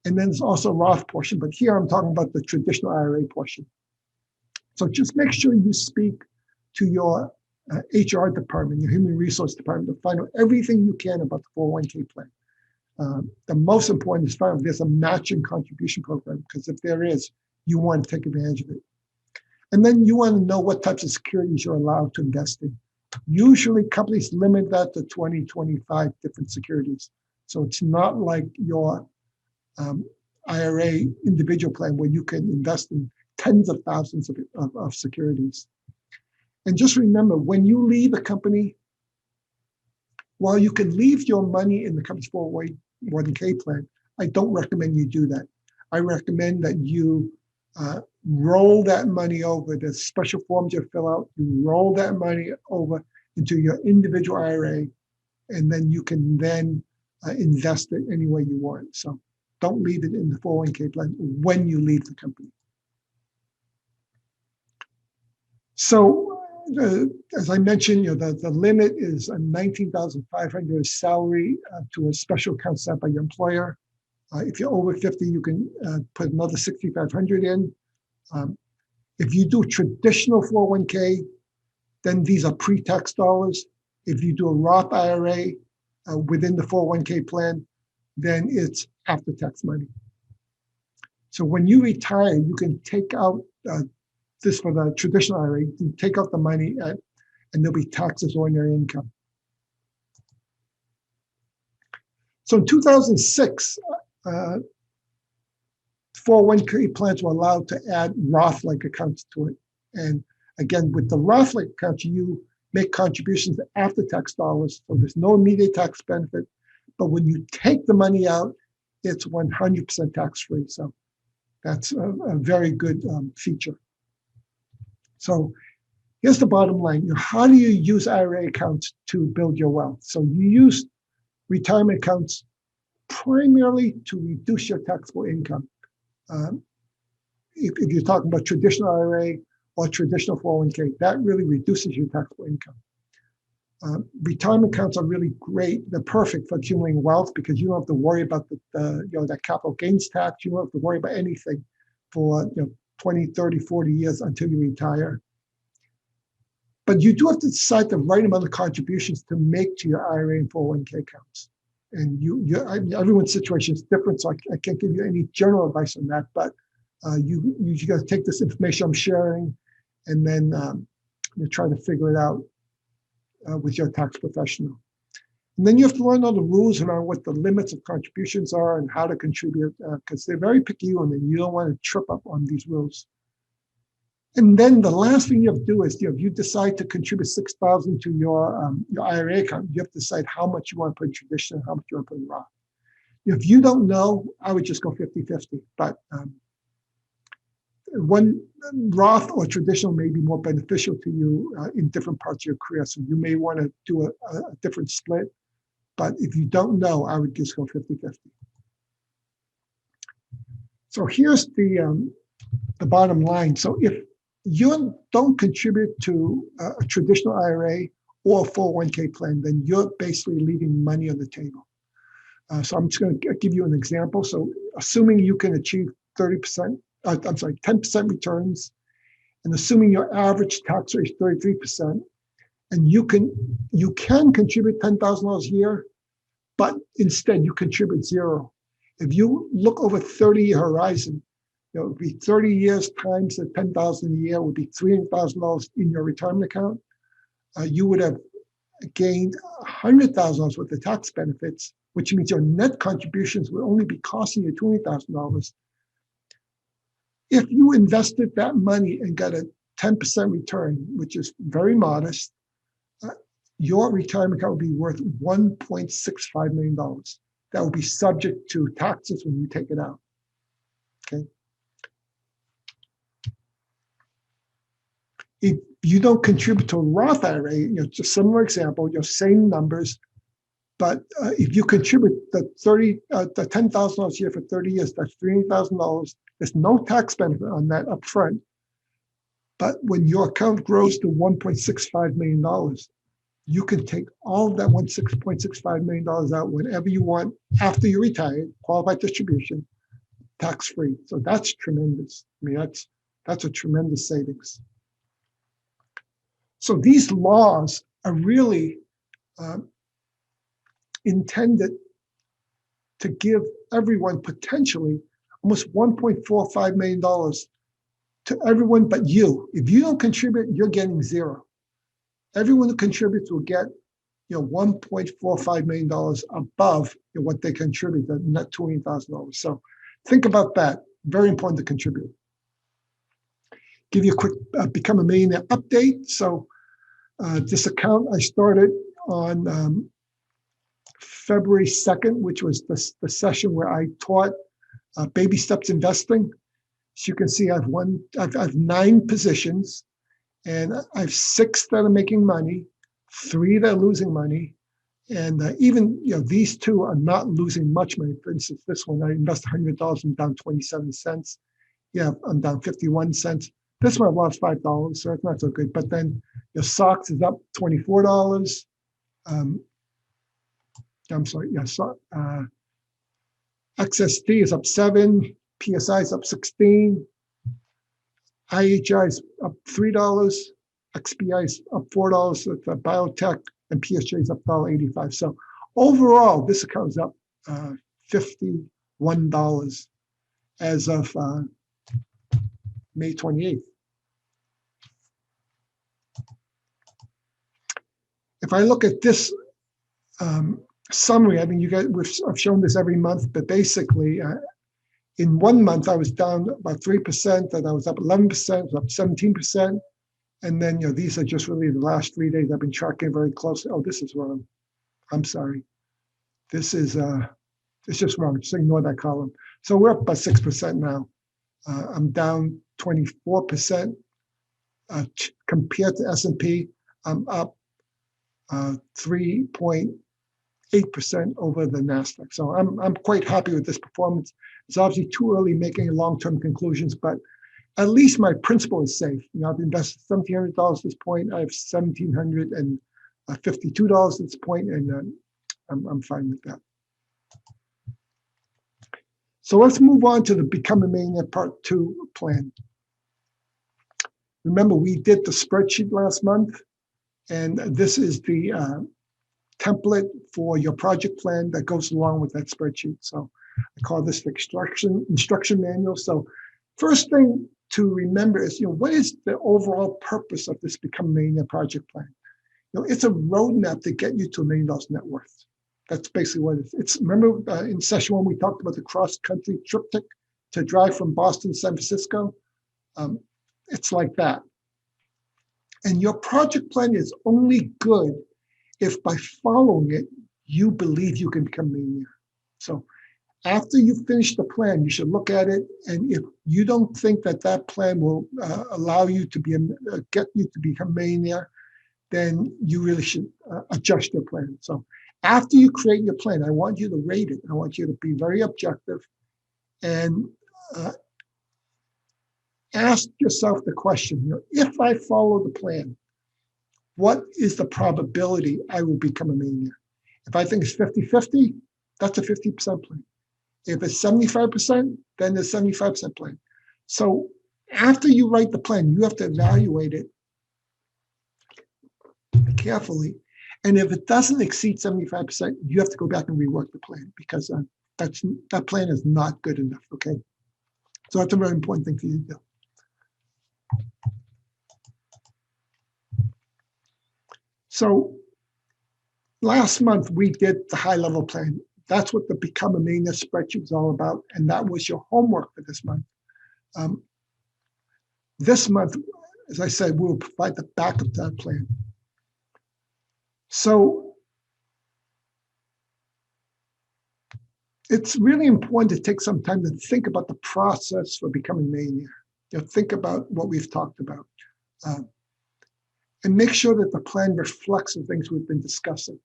and then there's also a Roth portion. But here I'm talking about the traditional IRA portion. So just make sure you speak to your HR department, your human resource department, to find out everything you can about the 401k plan. The most important is find out if there's a matching contribution program, because if there is, you want to take advantage of it. And then you want to know what types of securities you're allowed to invest in. Usually companies limit that to 20, 25 different securities. So it's not like your IRA individual plan where you can invest in tens of thousands of securities. And just remember, when you leave a company, while you can leave your money in the company's 401k plan, I don't recommend you do that. I recommend that you roll that money over. There's special forms you fill out. You roll that money over into your individual IRA, and then you can then invest it any way you want. So don't leave it in the 401k plan when you leave the company. So as I mentioned, the limit is a $19,500 salary to a special account set by your employer. If you're over 50, you can put another $6,500 in. If you do traditional 401k, then these are pre-tax dollars. If you do a Roth IRA within the 401k plan, then it's after-tax money. So when you retire, you can take out this for the traditional IRA, you can take out the money and there'll be taxed as ordinary income. So in 2006, 401k plans were allowed to add Roth-like accounts to it. And again, with the Roth-like accounts, you make contributions to after-tax dollars, so there's no immediate tax benefit. But when you take the money out, it's 100% tax-free. So that's a very good feature. So here's the bottom line. How do you use IRA accounts to build your wealth? So you use retirement accounts primarily to reduce your taxable income. If you're talking about traditional IRA or traditional 401k, that really reduces your taxable income. Retirement accounts are really great. They're perfect for accumulating wealth because you don't have to worry about that capital gains tax. You don't have to worry about anything for 20, 30, 40 years until you retire. But you do have to decide the right amount of contributions to make to your IRA and 401k accounts. And everyone's situation is different, so I can't give you any general advice on that. But you got to take this information I'm sharing, and then you try to figure it out with your tax professional. And then you have to learn all the rules around what the limits of contributions are and how to contribute, because they're very picky, and you don't want to trip up on these rules. And then the last thing you have to do is, if you decide to contribute $6,000 to your IRA account, you have to decide how much you want to put in traditional and how much you want to put in Roth. If you don't know, I would just go 50-50. But one Roth or traditional may be more beneficial to you in different parts of your career. So you may want to do a different split. But if you don't know, I would just go 50-50. So here's the bottom line. So if you don't contribute to a traditional IRA or a 401k plan, then you're basically leaving money on the table. So I'm just going to give you an example. So assuming you can achieve 10% returns, and assuming your average tax rate is 33%, and you can contribute $10,000 a year, but instead you contribute zero. If you look over 30-year horizon, it would be 30 years times the $10,000 a year would be $300,000 in your retirement account. You would have gained $100,000 worth of tax benefits, which means your net contributions will only be costing you $20,000. If you invested that money and got a 10% return, which is very modest, your retirement account would be worth $1.65 million. That will be subject to taxes when you take it out. Okay. If you don't contribute to a Roth IRA, just a similar example, same numbers, but if you contribute the $10,000 a year for 30 years, that's $300,000. There's no tax benefit on that up front. But when your account grows to $1.65 million, you can take all of that $1.65 million out whenever you want after you retire, qualified distribution, tax-free. So that's tremendous. I mean, that's a tremendous savings. So these laws are really intended to give everyone potentially almost $1.45 million to everyone but you. If you don't contribute, you're getting zero. Everyone who contributes will get $1.45 million above what they contribute, the net $20,000. So think about that. Very important to contribute. Give you a quick Become a Millionaire update. So this account I started on February 2nd, which was the session where I taught baby steps investing. So you can see I have 9 positions, and I have 6 that are making money, 3 that are losing money, and even these 2 are not losing much money. For instance, this one I invest $100, I'm down 27 cents. Yeah, I'm down 51 cents. This one I lost $5, so it's not so good. But then your SOX is up $24. I'm sorry, yeah, XST is up 7, PSI is up 16, IHI is up $3, XBI is up $4 with biotech, and PSJ is up $1.85. So overall, this account is up $51 as of May 28th. If I look at this summary, I mean, I've shown this every month, but basically, in 1 month, I was down about 3%, and I was up 11%, up 17%. And then, these are just really the last 3 days I've been tracking very closely. Oh, this is wrong. I'm sorry. This is, it's just wrong. Just ignore that column. So we're up about 6% now. I'm down 24% compared to S&P. I'm up 3.8% over the NASDAQ. So I'm quite happy with this performance. It's obviously too early making long-term conclusions, but at least my principal is safe. I've invested $1,700 at this point. I have $1,752 at this point, and I'm fine with that. So let's move on to the Become a Millionaire Part 2 plan. Remember, we did the spreadsheet last month, and this is the template for your project plan that goes along with that spreadsheet. So I call this the instruction manual. So first thing to remember is, what is the overall purpose of this Become a Millionaire project plan? It's a roadmap to get you to $1 million net worth. That's basically what it is. Remember in session 1, we talked about the cross-country triptych to drive from Boston to San Francisco. It's like that. And your project plan is only good if by following it, you believe you can become a millionaire. So after you finish the plan, you should look at it. And if you don't think that that plan will allow you to get you to become a millionaire, then you really should adjust your plan. So after you create your plan, I want you to rate it. I want you to be very objective and ask yourself the question, if I follow the plan, what is the probability I will become a millionaire? If I think it's 50-50, that's a 50% plan. If it's 75%, then it's 75% plan. So after you write the plan, you have to evaluate it carefully. And if it doesn't exceed 75%, you have to go back and rework the plan because that plan is not good enough, okay? So that's a very important thing for you to do. So last month, we did the high-level plan. That's what the Become a Millionaire spreadsheet was all about, and that was your homework for this month. This month, as I said, we'll provide the backup to that plan. So it's really important to take some time to think about the process for becoming a millionaire. Think about what we've talked about. And make sure that the plan reflects the things we've been discussing.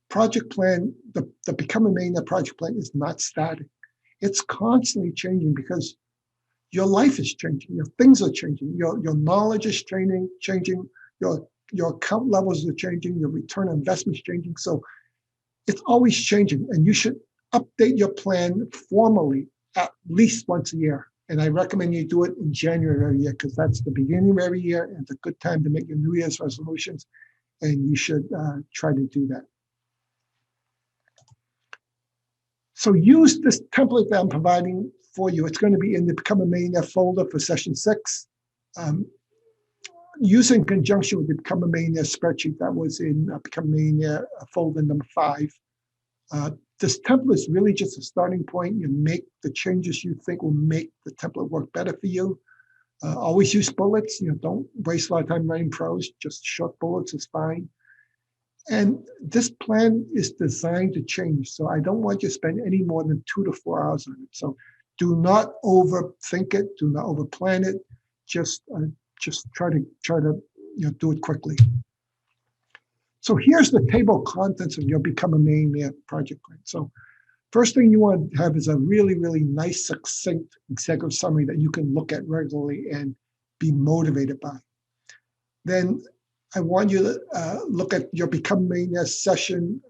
Project plan, the Become a Millionaire project plan is not static. It's constantly changing because your life is changing, your things are changing, your knowledge is changing, your account levels are changing, your return on investment is changing. So it's always changing, and you should update your plan formally at least once a year. And I recommend you do it in January of every year because that's the beginning of every year, and it's a good time to make your New Year's resolutions, and you should try to do that. So use this template that I'm providing for you. It's going to be in the Become a Millionaire folder for session 6. Use in conjunction with the Become a Millionaire spreadsheet that was in Become a Millionaire folder number 5. This template is really just a starting point. You make the changes you think will make the template work better for you. Always use bullets. Don't waste a lot of time writing prose. Just short bullets is fine. And this plan is designed to change. So I don't want you to spend any more than 2 to 4 hours on it. So do not overthink it. Do not overplan it. Just try to do it quickly. So here's the table of contents of your Become a Millionaire project plan. So first thing you want to have is a really, really nice, succinct executive summary that you can look at regularly and be motivated by. Then I want you to look at your Become a Millionaire session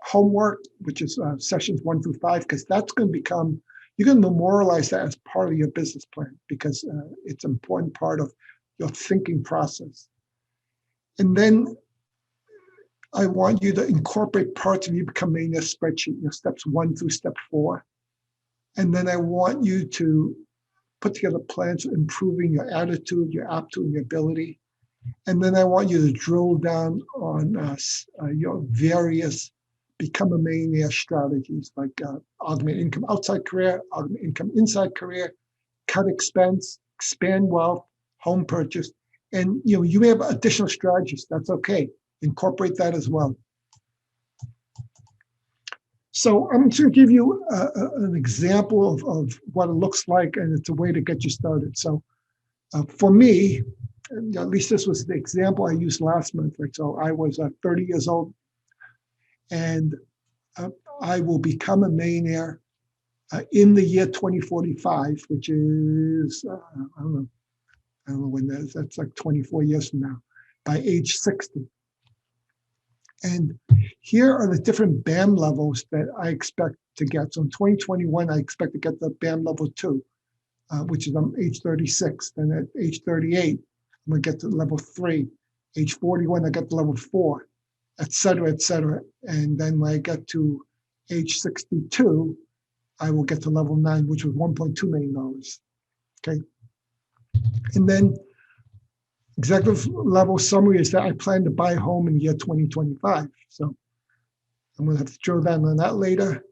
homework, which is sessions 1 through 5, because that's going to become, you're going to memorialize that as part of your business plan because it's an important part of your thinking process. And then I want you to incorporate parts of your Become a Millionaire spreadsheet, steps 1 through step 4. And then I want you to put together plans for improving your attitude, your aptitude, and your ability. And then I want you to drill down on your various Become a Millionaire strategies, like augment income outside career, augment income inside career, cut expense, expand wealth, home purchase. And you may have additional strategies. That's okay. Incorporate that as well. So I'm just going to give you an example of what it looks like, and it's a way to get you started. So for me, at least this was the example I used last month. Right? So I was 30 years old, and I will become a millionaire in the year 2045, which is, I don't know when that is. That's like 24 years from now, by age 60. And here are the different BAM levels that I expect to get. So in 2021, I expect to get the BAM level 2, which is age 36. Then at age 38, I'm going to get to level 3. Age 41, I get to level 4, et cetera, et cetera. And then when I get to age 62, I will get to level 9, which was $1.2 million. Okay. And then executive level summary is that I plan to buy a home in the year 2025. So I'm going to have to drill down on that later.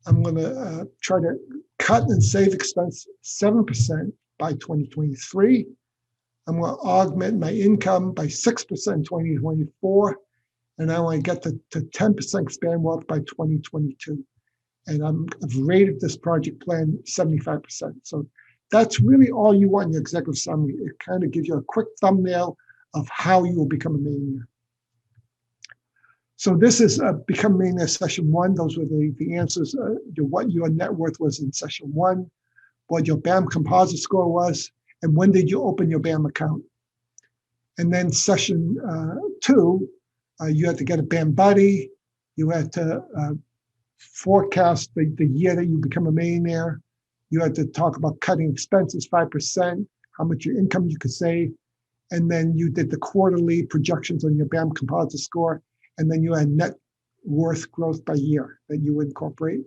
I'm going to try to cut and save expense 7% by 2023. I'm going to augment my income by 6% in 2024. And I want to get to 10% expand wealth by 2022. And I've rated this project plan 75%. So that's really all you want in your executive summary. It kind of gives you a quick thumbnail of how you will become a millionaire. So this is Become a Millionaire Session 1. Those were the answers, what your net worth was in Session 1, what your BAM composite score was, and when did you open your BAM account. And then Session 2, you had to get a BAM buddy. You had to forecast the year that you become a millionaire. You had to talk about cutting expenses 5%, how much your income you could save. And then you did the quarterly projections on your BAM composite score. And then you had net worth growth by year that you would incorporate.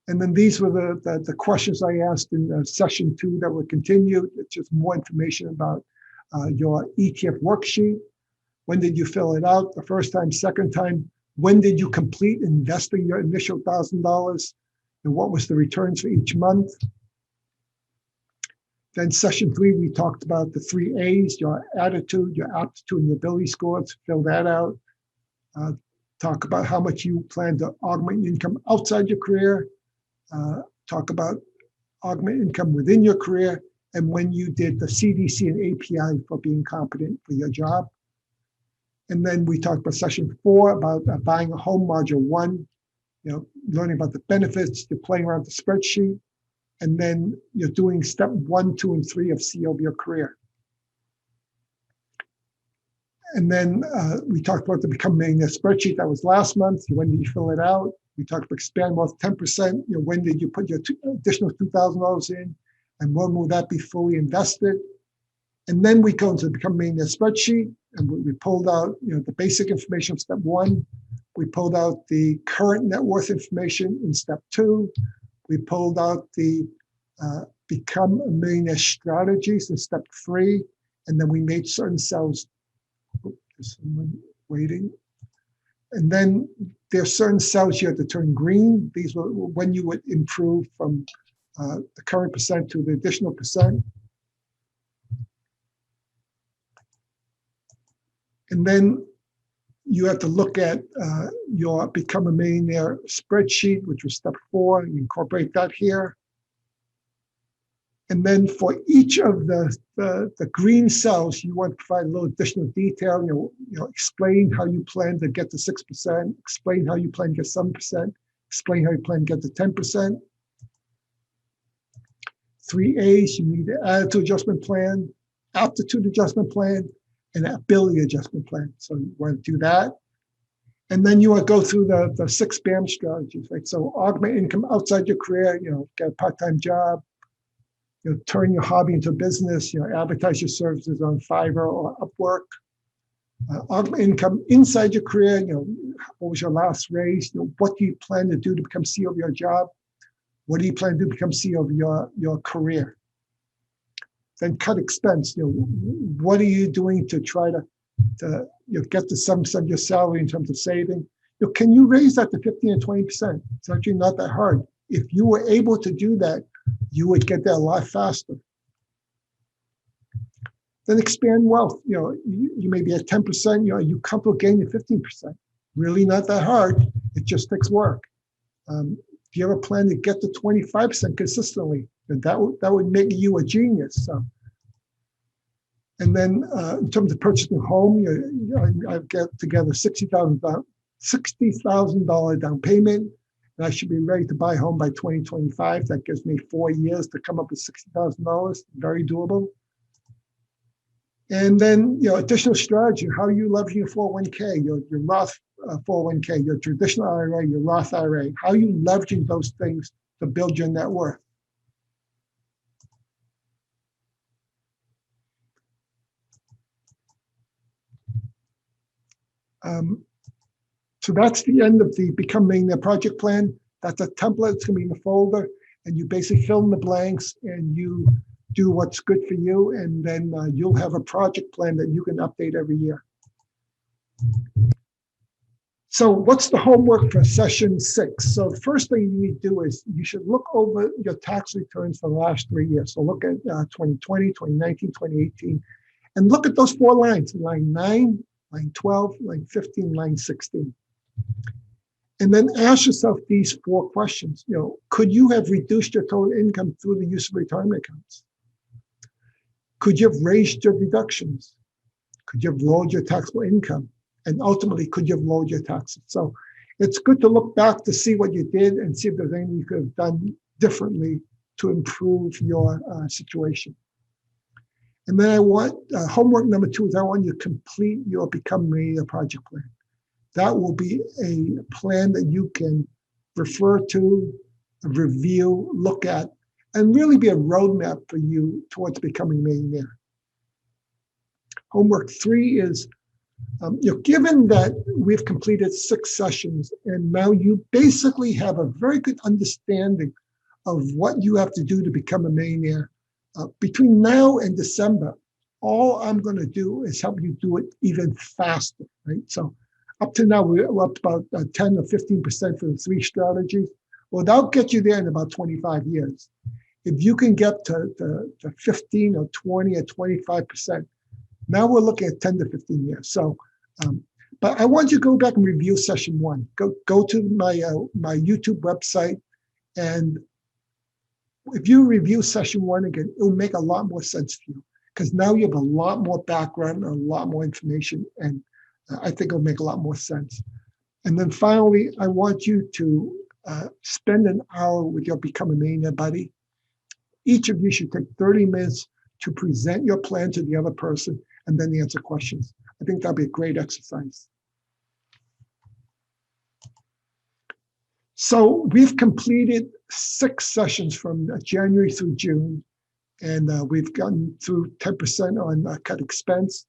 And then these were the questions I asked in Session 2 that were continued. It's just more information about your ETF worksheet. When did you fill it out? The first time, second time? When did you complete investing your initial $1,000? And what was the returns for each month? Then Session 3, we talked about the 3 A's, your attitude, your aptitude, and your ability scores. Fill that out. Talk about how much you plan to augment your income outside your career. Talk about augment income within your career, and when you did the CDC and API for being competent for your job. And then we talked about Session 4 about buying a home, Module 1, learning about the benefits, you're playing around with the spreadsheet, and then you're doing step 1, 2, and 3 of CEO of your career. And then we talked about the Become a Millionaire spreadsheet. That was last month. When did you fill it out? We talked about expand wealth 10%. When did you put your additional $2,000 in? And when will that be fully invested? And then we go into the Become a Millionaire spreadsheet, and we pulled out the basic information of step 1. We pulled out the current net worth information in step 2. We pulled out the Become a Millionaire strategies in step 3. And then we made certain cells. There's someone waiting. And then there are certain cells you had to turn green. These were when you would improve from the current percent to the additional percent. And then you have to look at your Become a Millionaire spreadsheet, which was step 4. You incorporate that here. And then for each of the green cells, you want to provide a little additional detail. Explain how you plan to get to 6%. Explain how you plan to get 7%. Explain how you plan to get to 10%. 3 A's, you need the attitude adjustment plan, aptitude adjustment plan, and ability adjustment plan. So you want to do that. And then you want to go through the 6 BAM strategies, right? So augment income outside your career, get a part-time job, turn your hobby into a business, advertise your services on Fiverr or Upwork. Augment income inside your career, what was your last raise? What do you plan to do to become CEO of your job? What do you plan to do to become CEO of your career? Then cut expense. What are you doing to try to get to 7% of your salary in terms of saving? Can you raise that to 15 or 20%? It's actually not that hard. If you were able to do that, you would get there a lot faster. Then expand wealth. You may be at 10%. You comfortable getting to 15%? Really not that hard. It just takes work. If you have a plan to get to 25% consistently, that would make you a genius. So. And then in terms of purchasing a home, I get together $60,000 down payment. And I should be ready to buy a home by 2025. That gives me 4 years to come up with $60,000. Very doable. And then, additional strategy. How are you leveraging your 401k, your Roth 401k, your traditional IRA, your Roth IRA? How are you leveraging those things to build your net worth? So that's the end of the Become a Millionaire project plan. That's a template. It's going to be in the folder. And you basically fill in the blanks and you do what's good for you. And then you'll have a project plan that you can update every year. So what's the homework for session 6? So the first thing you need to do is you should look over your tax returns for the last 3 years. So look at 2020, 2019, 2018, and look at those 4 lines, line 9, line 12, line 15, line 16. And then ask yourself these 4 questions. Could you have reduced your total income through the use of retirement accounts? Could you have raised your deductions? Could you have lowered your taxable income? And ultimately, could you have lowered your taxes? So it's good to look back to see what you did and see if there's anything you could have done differently to improve your situation. And then I want, homework number 2 is I want you to complete your Become a Millionaire project plan. That will be a plan that you can refer to, review, look at, and really be a roadmap for you towards becoming a millionaire. Homework 3 is, given that we've completed 6 sessions and now you basically have a very good understanding of what you have to do to become a millionaire, between now and December, all I'm going to do is help you do it even faster, right? So up to now, we're up to about 10 or 15% for the 3 strategies. Well, that'll get you there in about 25 years. If you can get to 15 or 20 or 25%, now we're looking at 10 to 15 years. So, but I want you to go back and review session 1. Go to my YouTube website, and if you review session 1 again, it'll make a lot more sense to you because now you have a lot more background, a lot more information, and I think it'll make a lot more sense. And then finally, I want you to spend an hour with your Become a Millionaire buddy. Each of you should take 30 minutes to present your plan to the other person and then answer questions. I think that'll be a great exercise. So we've completed 6 sessions from January through June, and we've gotten through 10% on cut expense,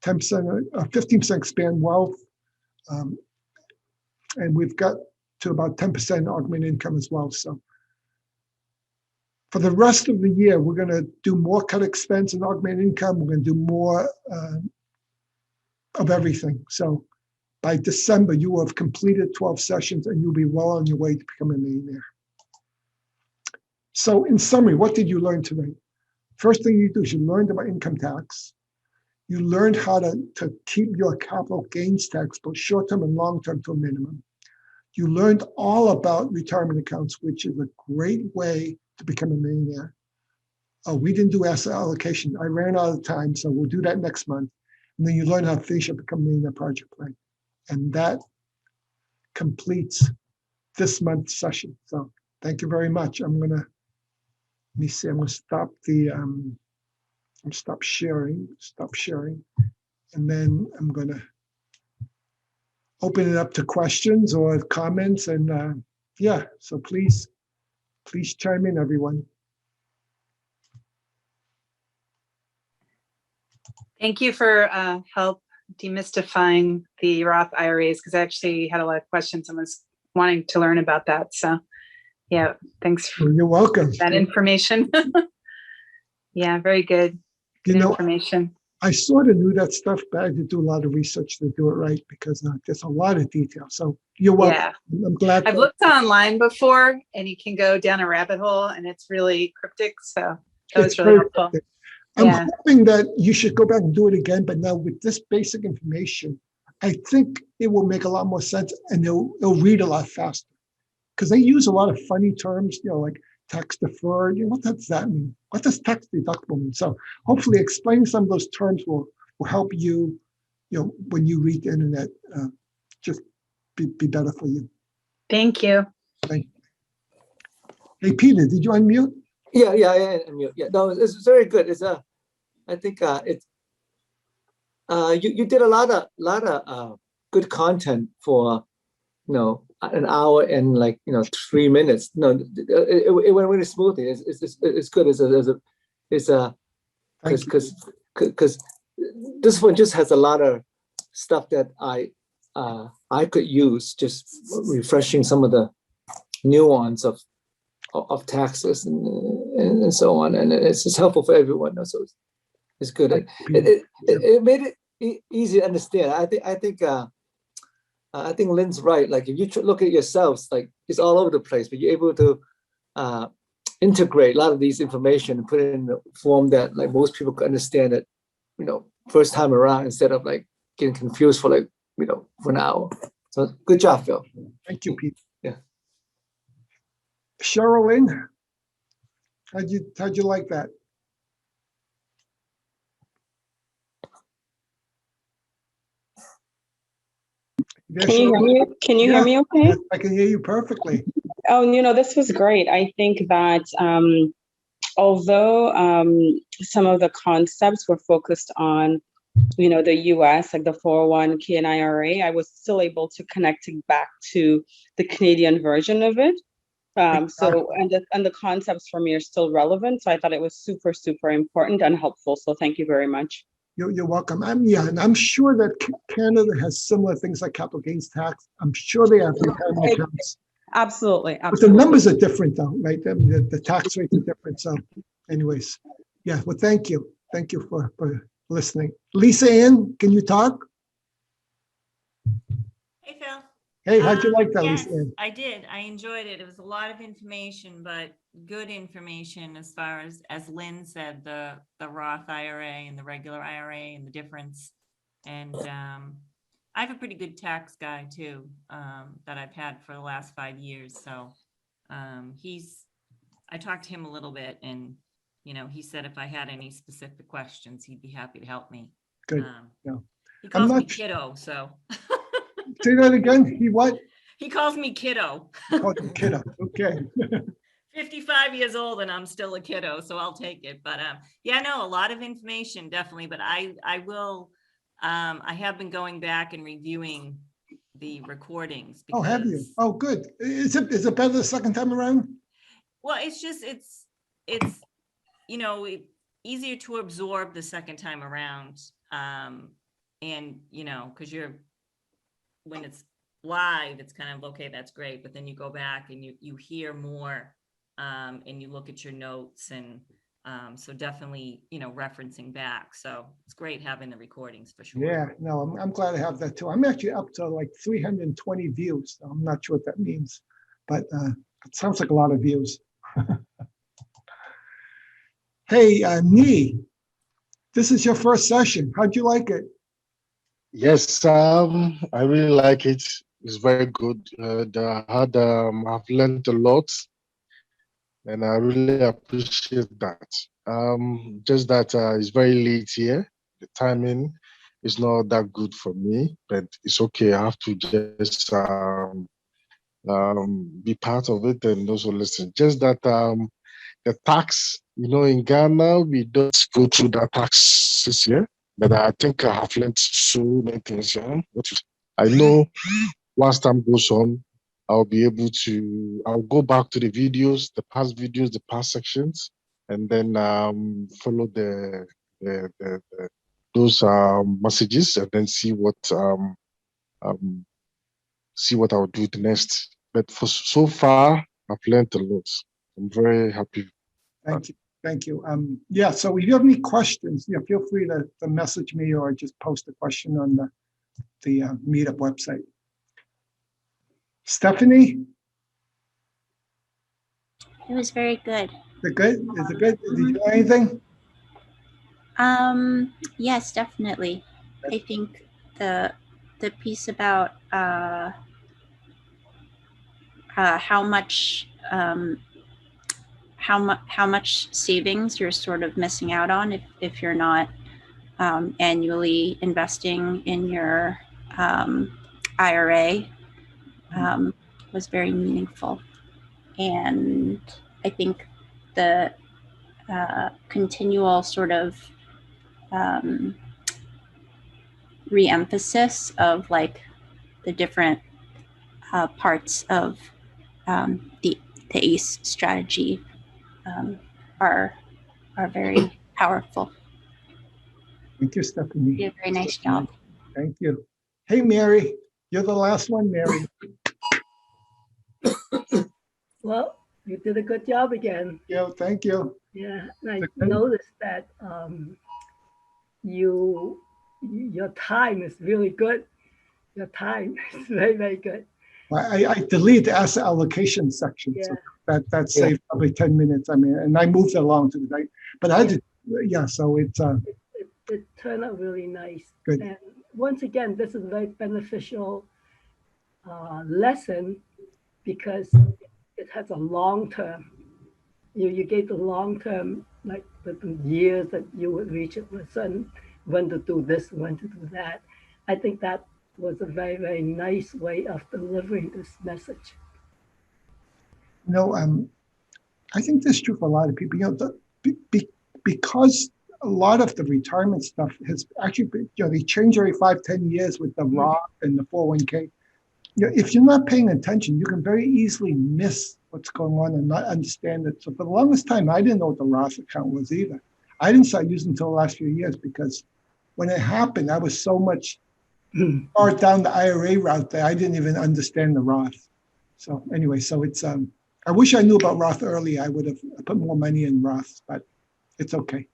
10%, 15% expand wealth, and we've got to about 10% augment income as well. So for the rest of the year, we're going to do more cut expense and augment income. We're going to do more of everything. So by December, you will have completed 12 sessions and you'll be well on your way to becoming a millionaire. So in summary, what did you learn today? First thing you do is you learned about income tax. You learned how to keep your capital gains tax, both short-term and long-term, to a minimum. You learned all about retirement accounts, which is a great way to become a millionaire. We didn't do asset allocation. I ran out of time, so we'll do that next month. And then you learn how to finish your Become a Millionaire project plan. And that completes this month's session. So thank you very much. I'm going to stop sharing. And then I'm going to open it up to questions or comments. And yeah, so please chime in, everyone. Thank you for help demystifying the Roth IRAs, because I actually had a lot of questions and was wanting to learn about that. So yeah, thanks for You're welcome. that information. Yeah, very good. Good information. I sort of knew that stuff, but I had to do a lot of research to do it right because there's a lot of detail. So you're welcome. Yeah. I'm glad. I've looked online before, and you can go down a rabbit hole, and it's really cryptic. So that was really helpful. Cryptic. I'm hoping that you should go back and do it again, but now with this basic information, I think it will make a lot more sense, and it'll read a lot faster because they use a lot of funny terms, like tax deferred. What does that mean? What does tax deductible mean? So hopefully explaining some of those terms will help you, when you read the internet, just be better for you. Thank you. Thank you. Hey, Peter, did you unmute? Yeah, unmute. Yeah, no, it's very good. It's I think it's you did a lot of good content for an hour and 3 minutes. No, it went really smoothly. It's good. Because this one just has a lot of stuff that I could use, just refreshing some of the nuance of taxes and so on, and it's just helpful for everyone. So it's good. It made it easy to understand. I think I think Lynn's right. Like if you look at yourselves, like it's all over the place, but you're able to integrate a lot of these information and put it in a form that like most people can understand it, first time around instead of like getting confused for like, for an hour. So good job, Phil. Thank you, Pete. Yeah. Sherilyn, how'd you like that? Can you hear me? Can you hear me okay? Yes, I can hear you perfectly. Oh, this was great. I think that although some of the concepts were focused on, the US, like the 401k and IRA, I was still able to connect it back to the Canadian version of it. So, and the concepts for me are still relevant. So I thought it was super, super important and helpful. So thank you very much. You're welcome. And I'm sure that Canada has similar things like capital gains tax. I'm sure they have retirement accounts. Absolutely. But the numbers are different though, right? The tax rates are different. So anyways, yeah, well, thank you. Thank you for listening. Lisa Ann, can you talk? Hey, Phil. Hey, how'd you like that, Yes, Lisa Ann? I did. I enjoyed it. It was a lot of information, but good information as far as Lynn said, the Roth IRA and the regular IRA and the difference. And I have a pretty good tax guy too, that I've had for the last 5 years. So I talked to him a little bit, and he said if I had any specific questions, he'd be happy to help me. Good. Yeah. He calls me kiddo, so. Say that again. He what? He calls me kiddo. Oh, kiddo. Okay. 55 years old and I'm still a kiddo, so I'll take it. But yeah, no, a lot of information, definitely. But I have been going back and reviewing the recordings. Oh, have you? Oh, good. Is it better the second time around? Well, it's easier to absorb the second time around. And because when it's live, it's kind of okay, that's great. But then you go back and you hear more, and you look at your notes, and so definitely referencing back. So it's great having the recordings for sure. Yeah, no, I'm glad to have that too. I'm actually up to like 320 views. So I'm not sure what that means, but it sounds like a lot of views. Hey, Nee, this is your first session. How'd you like it? Yes, I really like it. It's very good. I've learned a lot, and I really appreciate that. Just that it's very late here. The timing is not that good for me, but it's okay. I have to just be part of it and also listen. Just that the tax, in Ghana, we don't go through that tax this year. But I think I have learned so many things. Yeah? I know once time goes on, I'll go back to the videos, the past sections, and then follow those messages, and then see what I'll do the next. But for so far, I've learned a lot. I'm very happy. Thank you. Thank you. Yeah, so if you have any questions, feel free to message me or just post a question on the Meetup website. Stephanie? It was very good. Is it good? Is it good? Did you do anything? Yes, definitely. I think the piece about how much savings you're sort of missing out on if you're not annually investing in your IRA was very meaningful. And I think the continual sort of re-emphasis of like the different parts of the ACE strategy are very powerful. Thank you, Stephanie. You did a very nice job. Thank you. Hey, Mary, you're the last one, Mary. Well, you did a good job again. Yeah, thank you. Yeah, I noticed that your time is really good. your time. It's very, very good. I delete the asset allocation section, so that Yeah. saved probably 10 minutes. I mean, and I moved along to the right, but I had to, yeah, so it's, It turned out really nice. Good. And once again, this is a very beneficial lesson because it has a long term. You gave the long term, like the years that you would reach a certain when to do this, when to do that. I think that was a very, very nice way of delivering this message. you know, I think this is true for a lot of people, you know, because a lot of the retirement stuff has actually been, you know, they change every 5-10 years with the Roth and the 401k. You know, if you're not paying attention, you can very easily miss what's going on and not understand it. So for the longest time, I didn't know what the Roth account was either. I didn't start using until the last few years because when it happened, I was so much far down the IRA route that I didn't even understand the Roth. So anyway, so it's I wish I knew about Roth early. I would have put more money in Roth, but it's okay.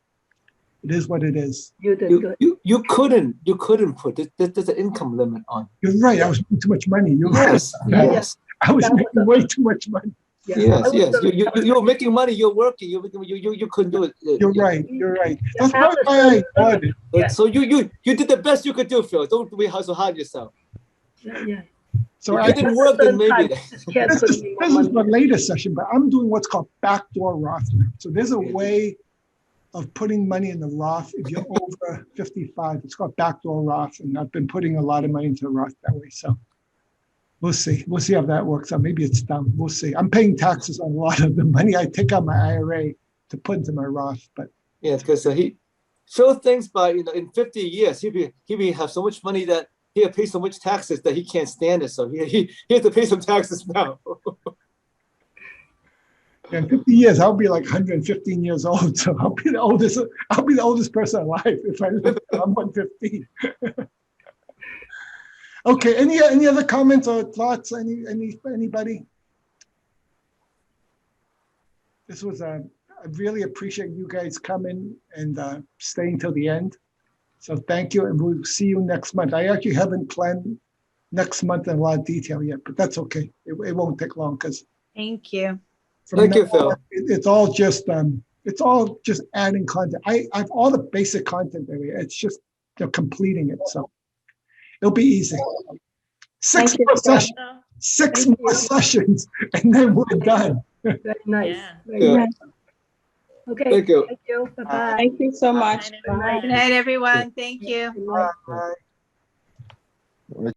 It is what it is. You did good. You couldn't put it. There's an income limit on. You're right. I was making too much money. You're Yes, right. yes, I was That was making a- way too much money. yes, yes. You're making money. You're working. You couldn't do it. You're right. You're right. That's Yeah, probably why I bought it. Yeah. So you did the best you could do, Phil. Don't be so hard on yourself. Yeah. So If I it didn't work, then maybe. Can't this put is, any more this is money. my later session, but I'm doing what's called backdoor Roth now. So there's a way of putting money in the Roth if you're over 55. It's called backdoor Roth, and I've been putting a lot of money into Roth that way. So we'll see. We'll see how that works out. Maybe it's dumb. We'll see. I'm paying taxes on a lot of the money I take out my IRA to put into my Roth, but Yeah, because Phil thinks by in 50 years he'll be have so much money that he'll pay so much taxes that he can't stand it. So he has to pay some taxes now. in 50 years I'll be like 115 years old. So I'll be the oldest person alive if I live till I'm 115. Okay, any other comments or thoughts? Anybody? This was I really appreciate you guys coming and staying till the end. So thank you, and we'll see you next month. I actually haven't planned next month in a lot of detail yet, but that's okay. It won't take long because Thank you. Thank you, Phil. it's all just adding content. I have all the basic content area. It's just completing it. So it'll be easy. Thank you, Six more sessions, and then we're done. Very nice. Yeah. Very Yeah. nice. Okay. Thank you. Thank you. Bye-bye. Thank you so much. Good night, everyone. Good night, everyone. Thank you. Good night. Bye.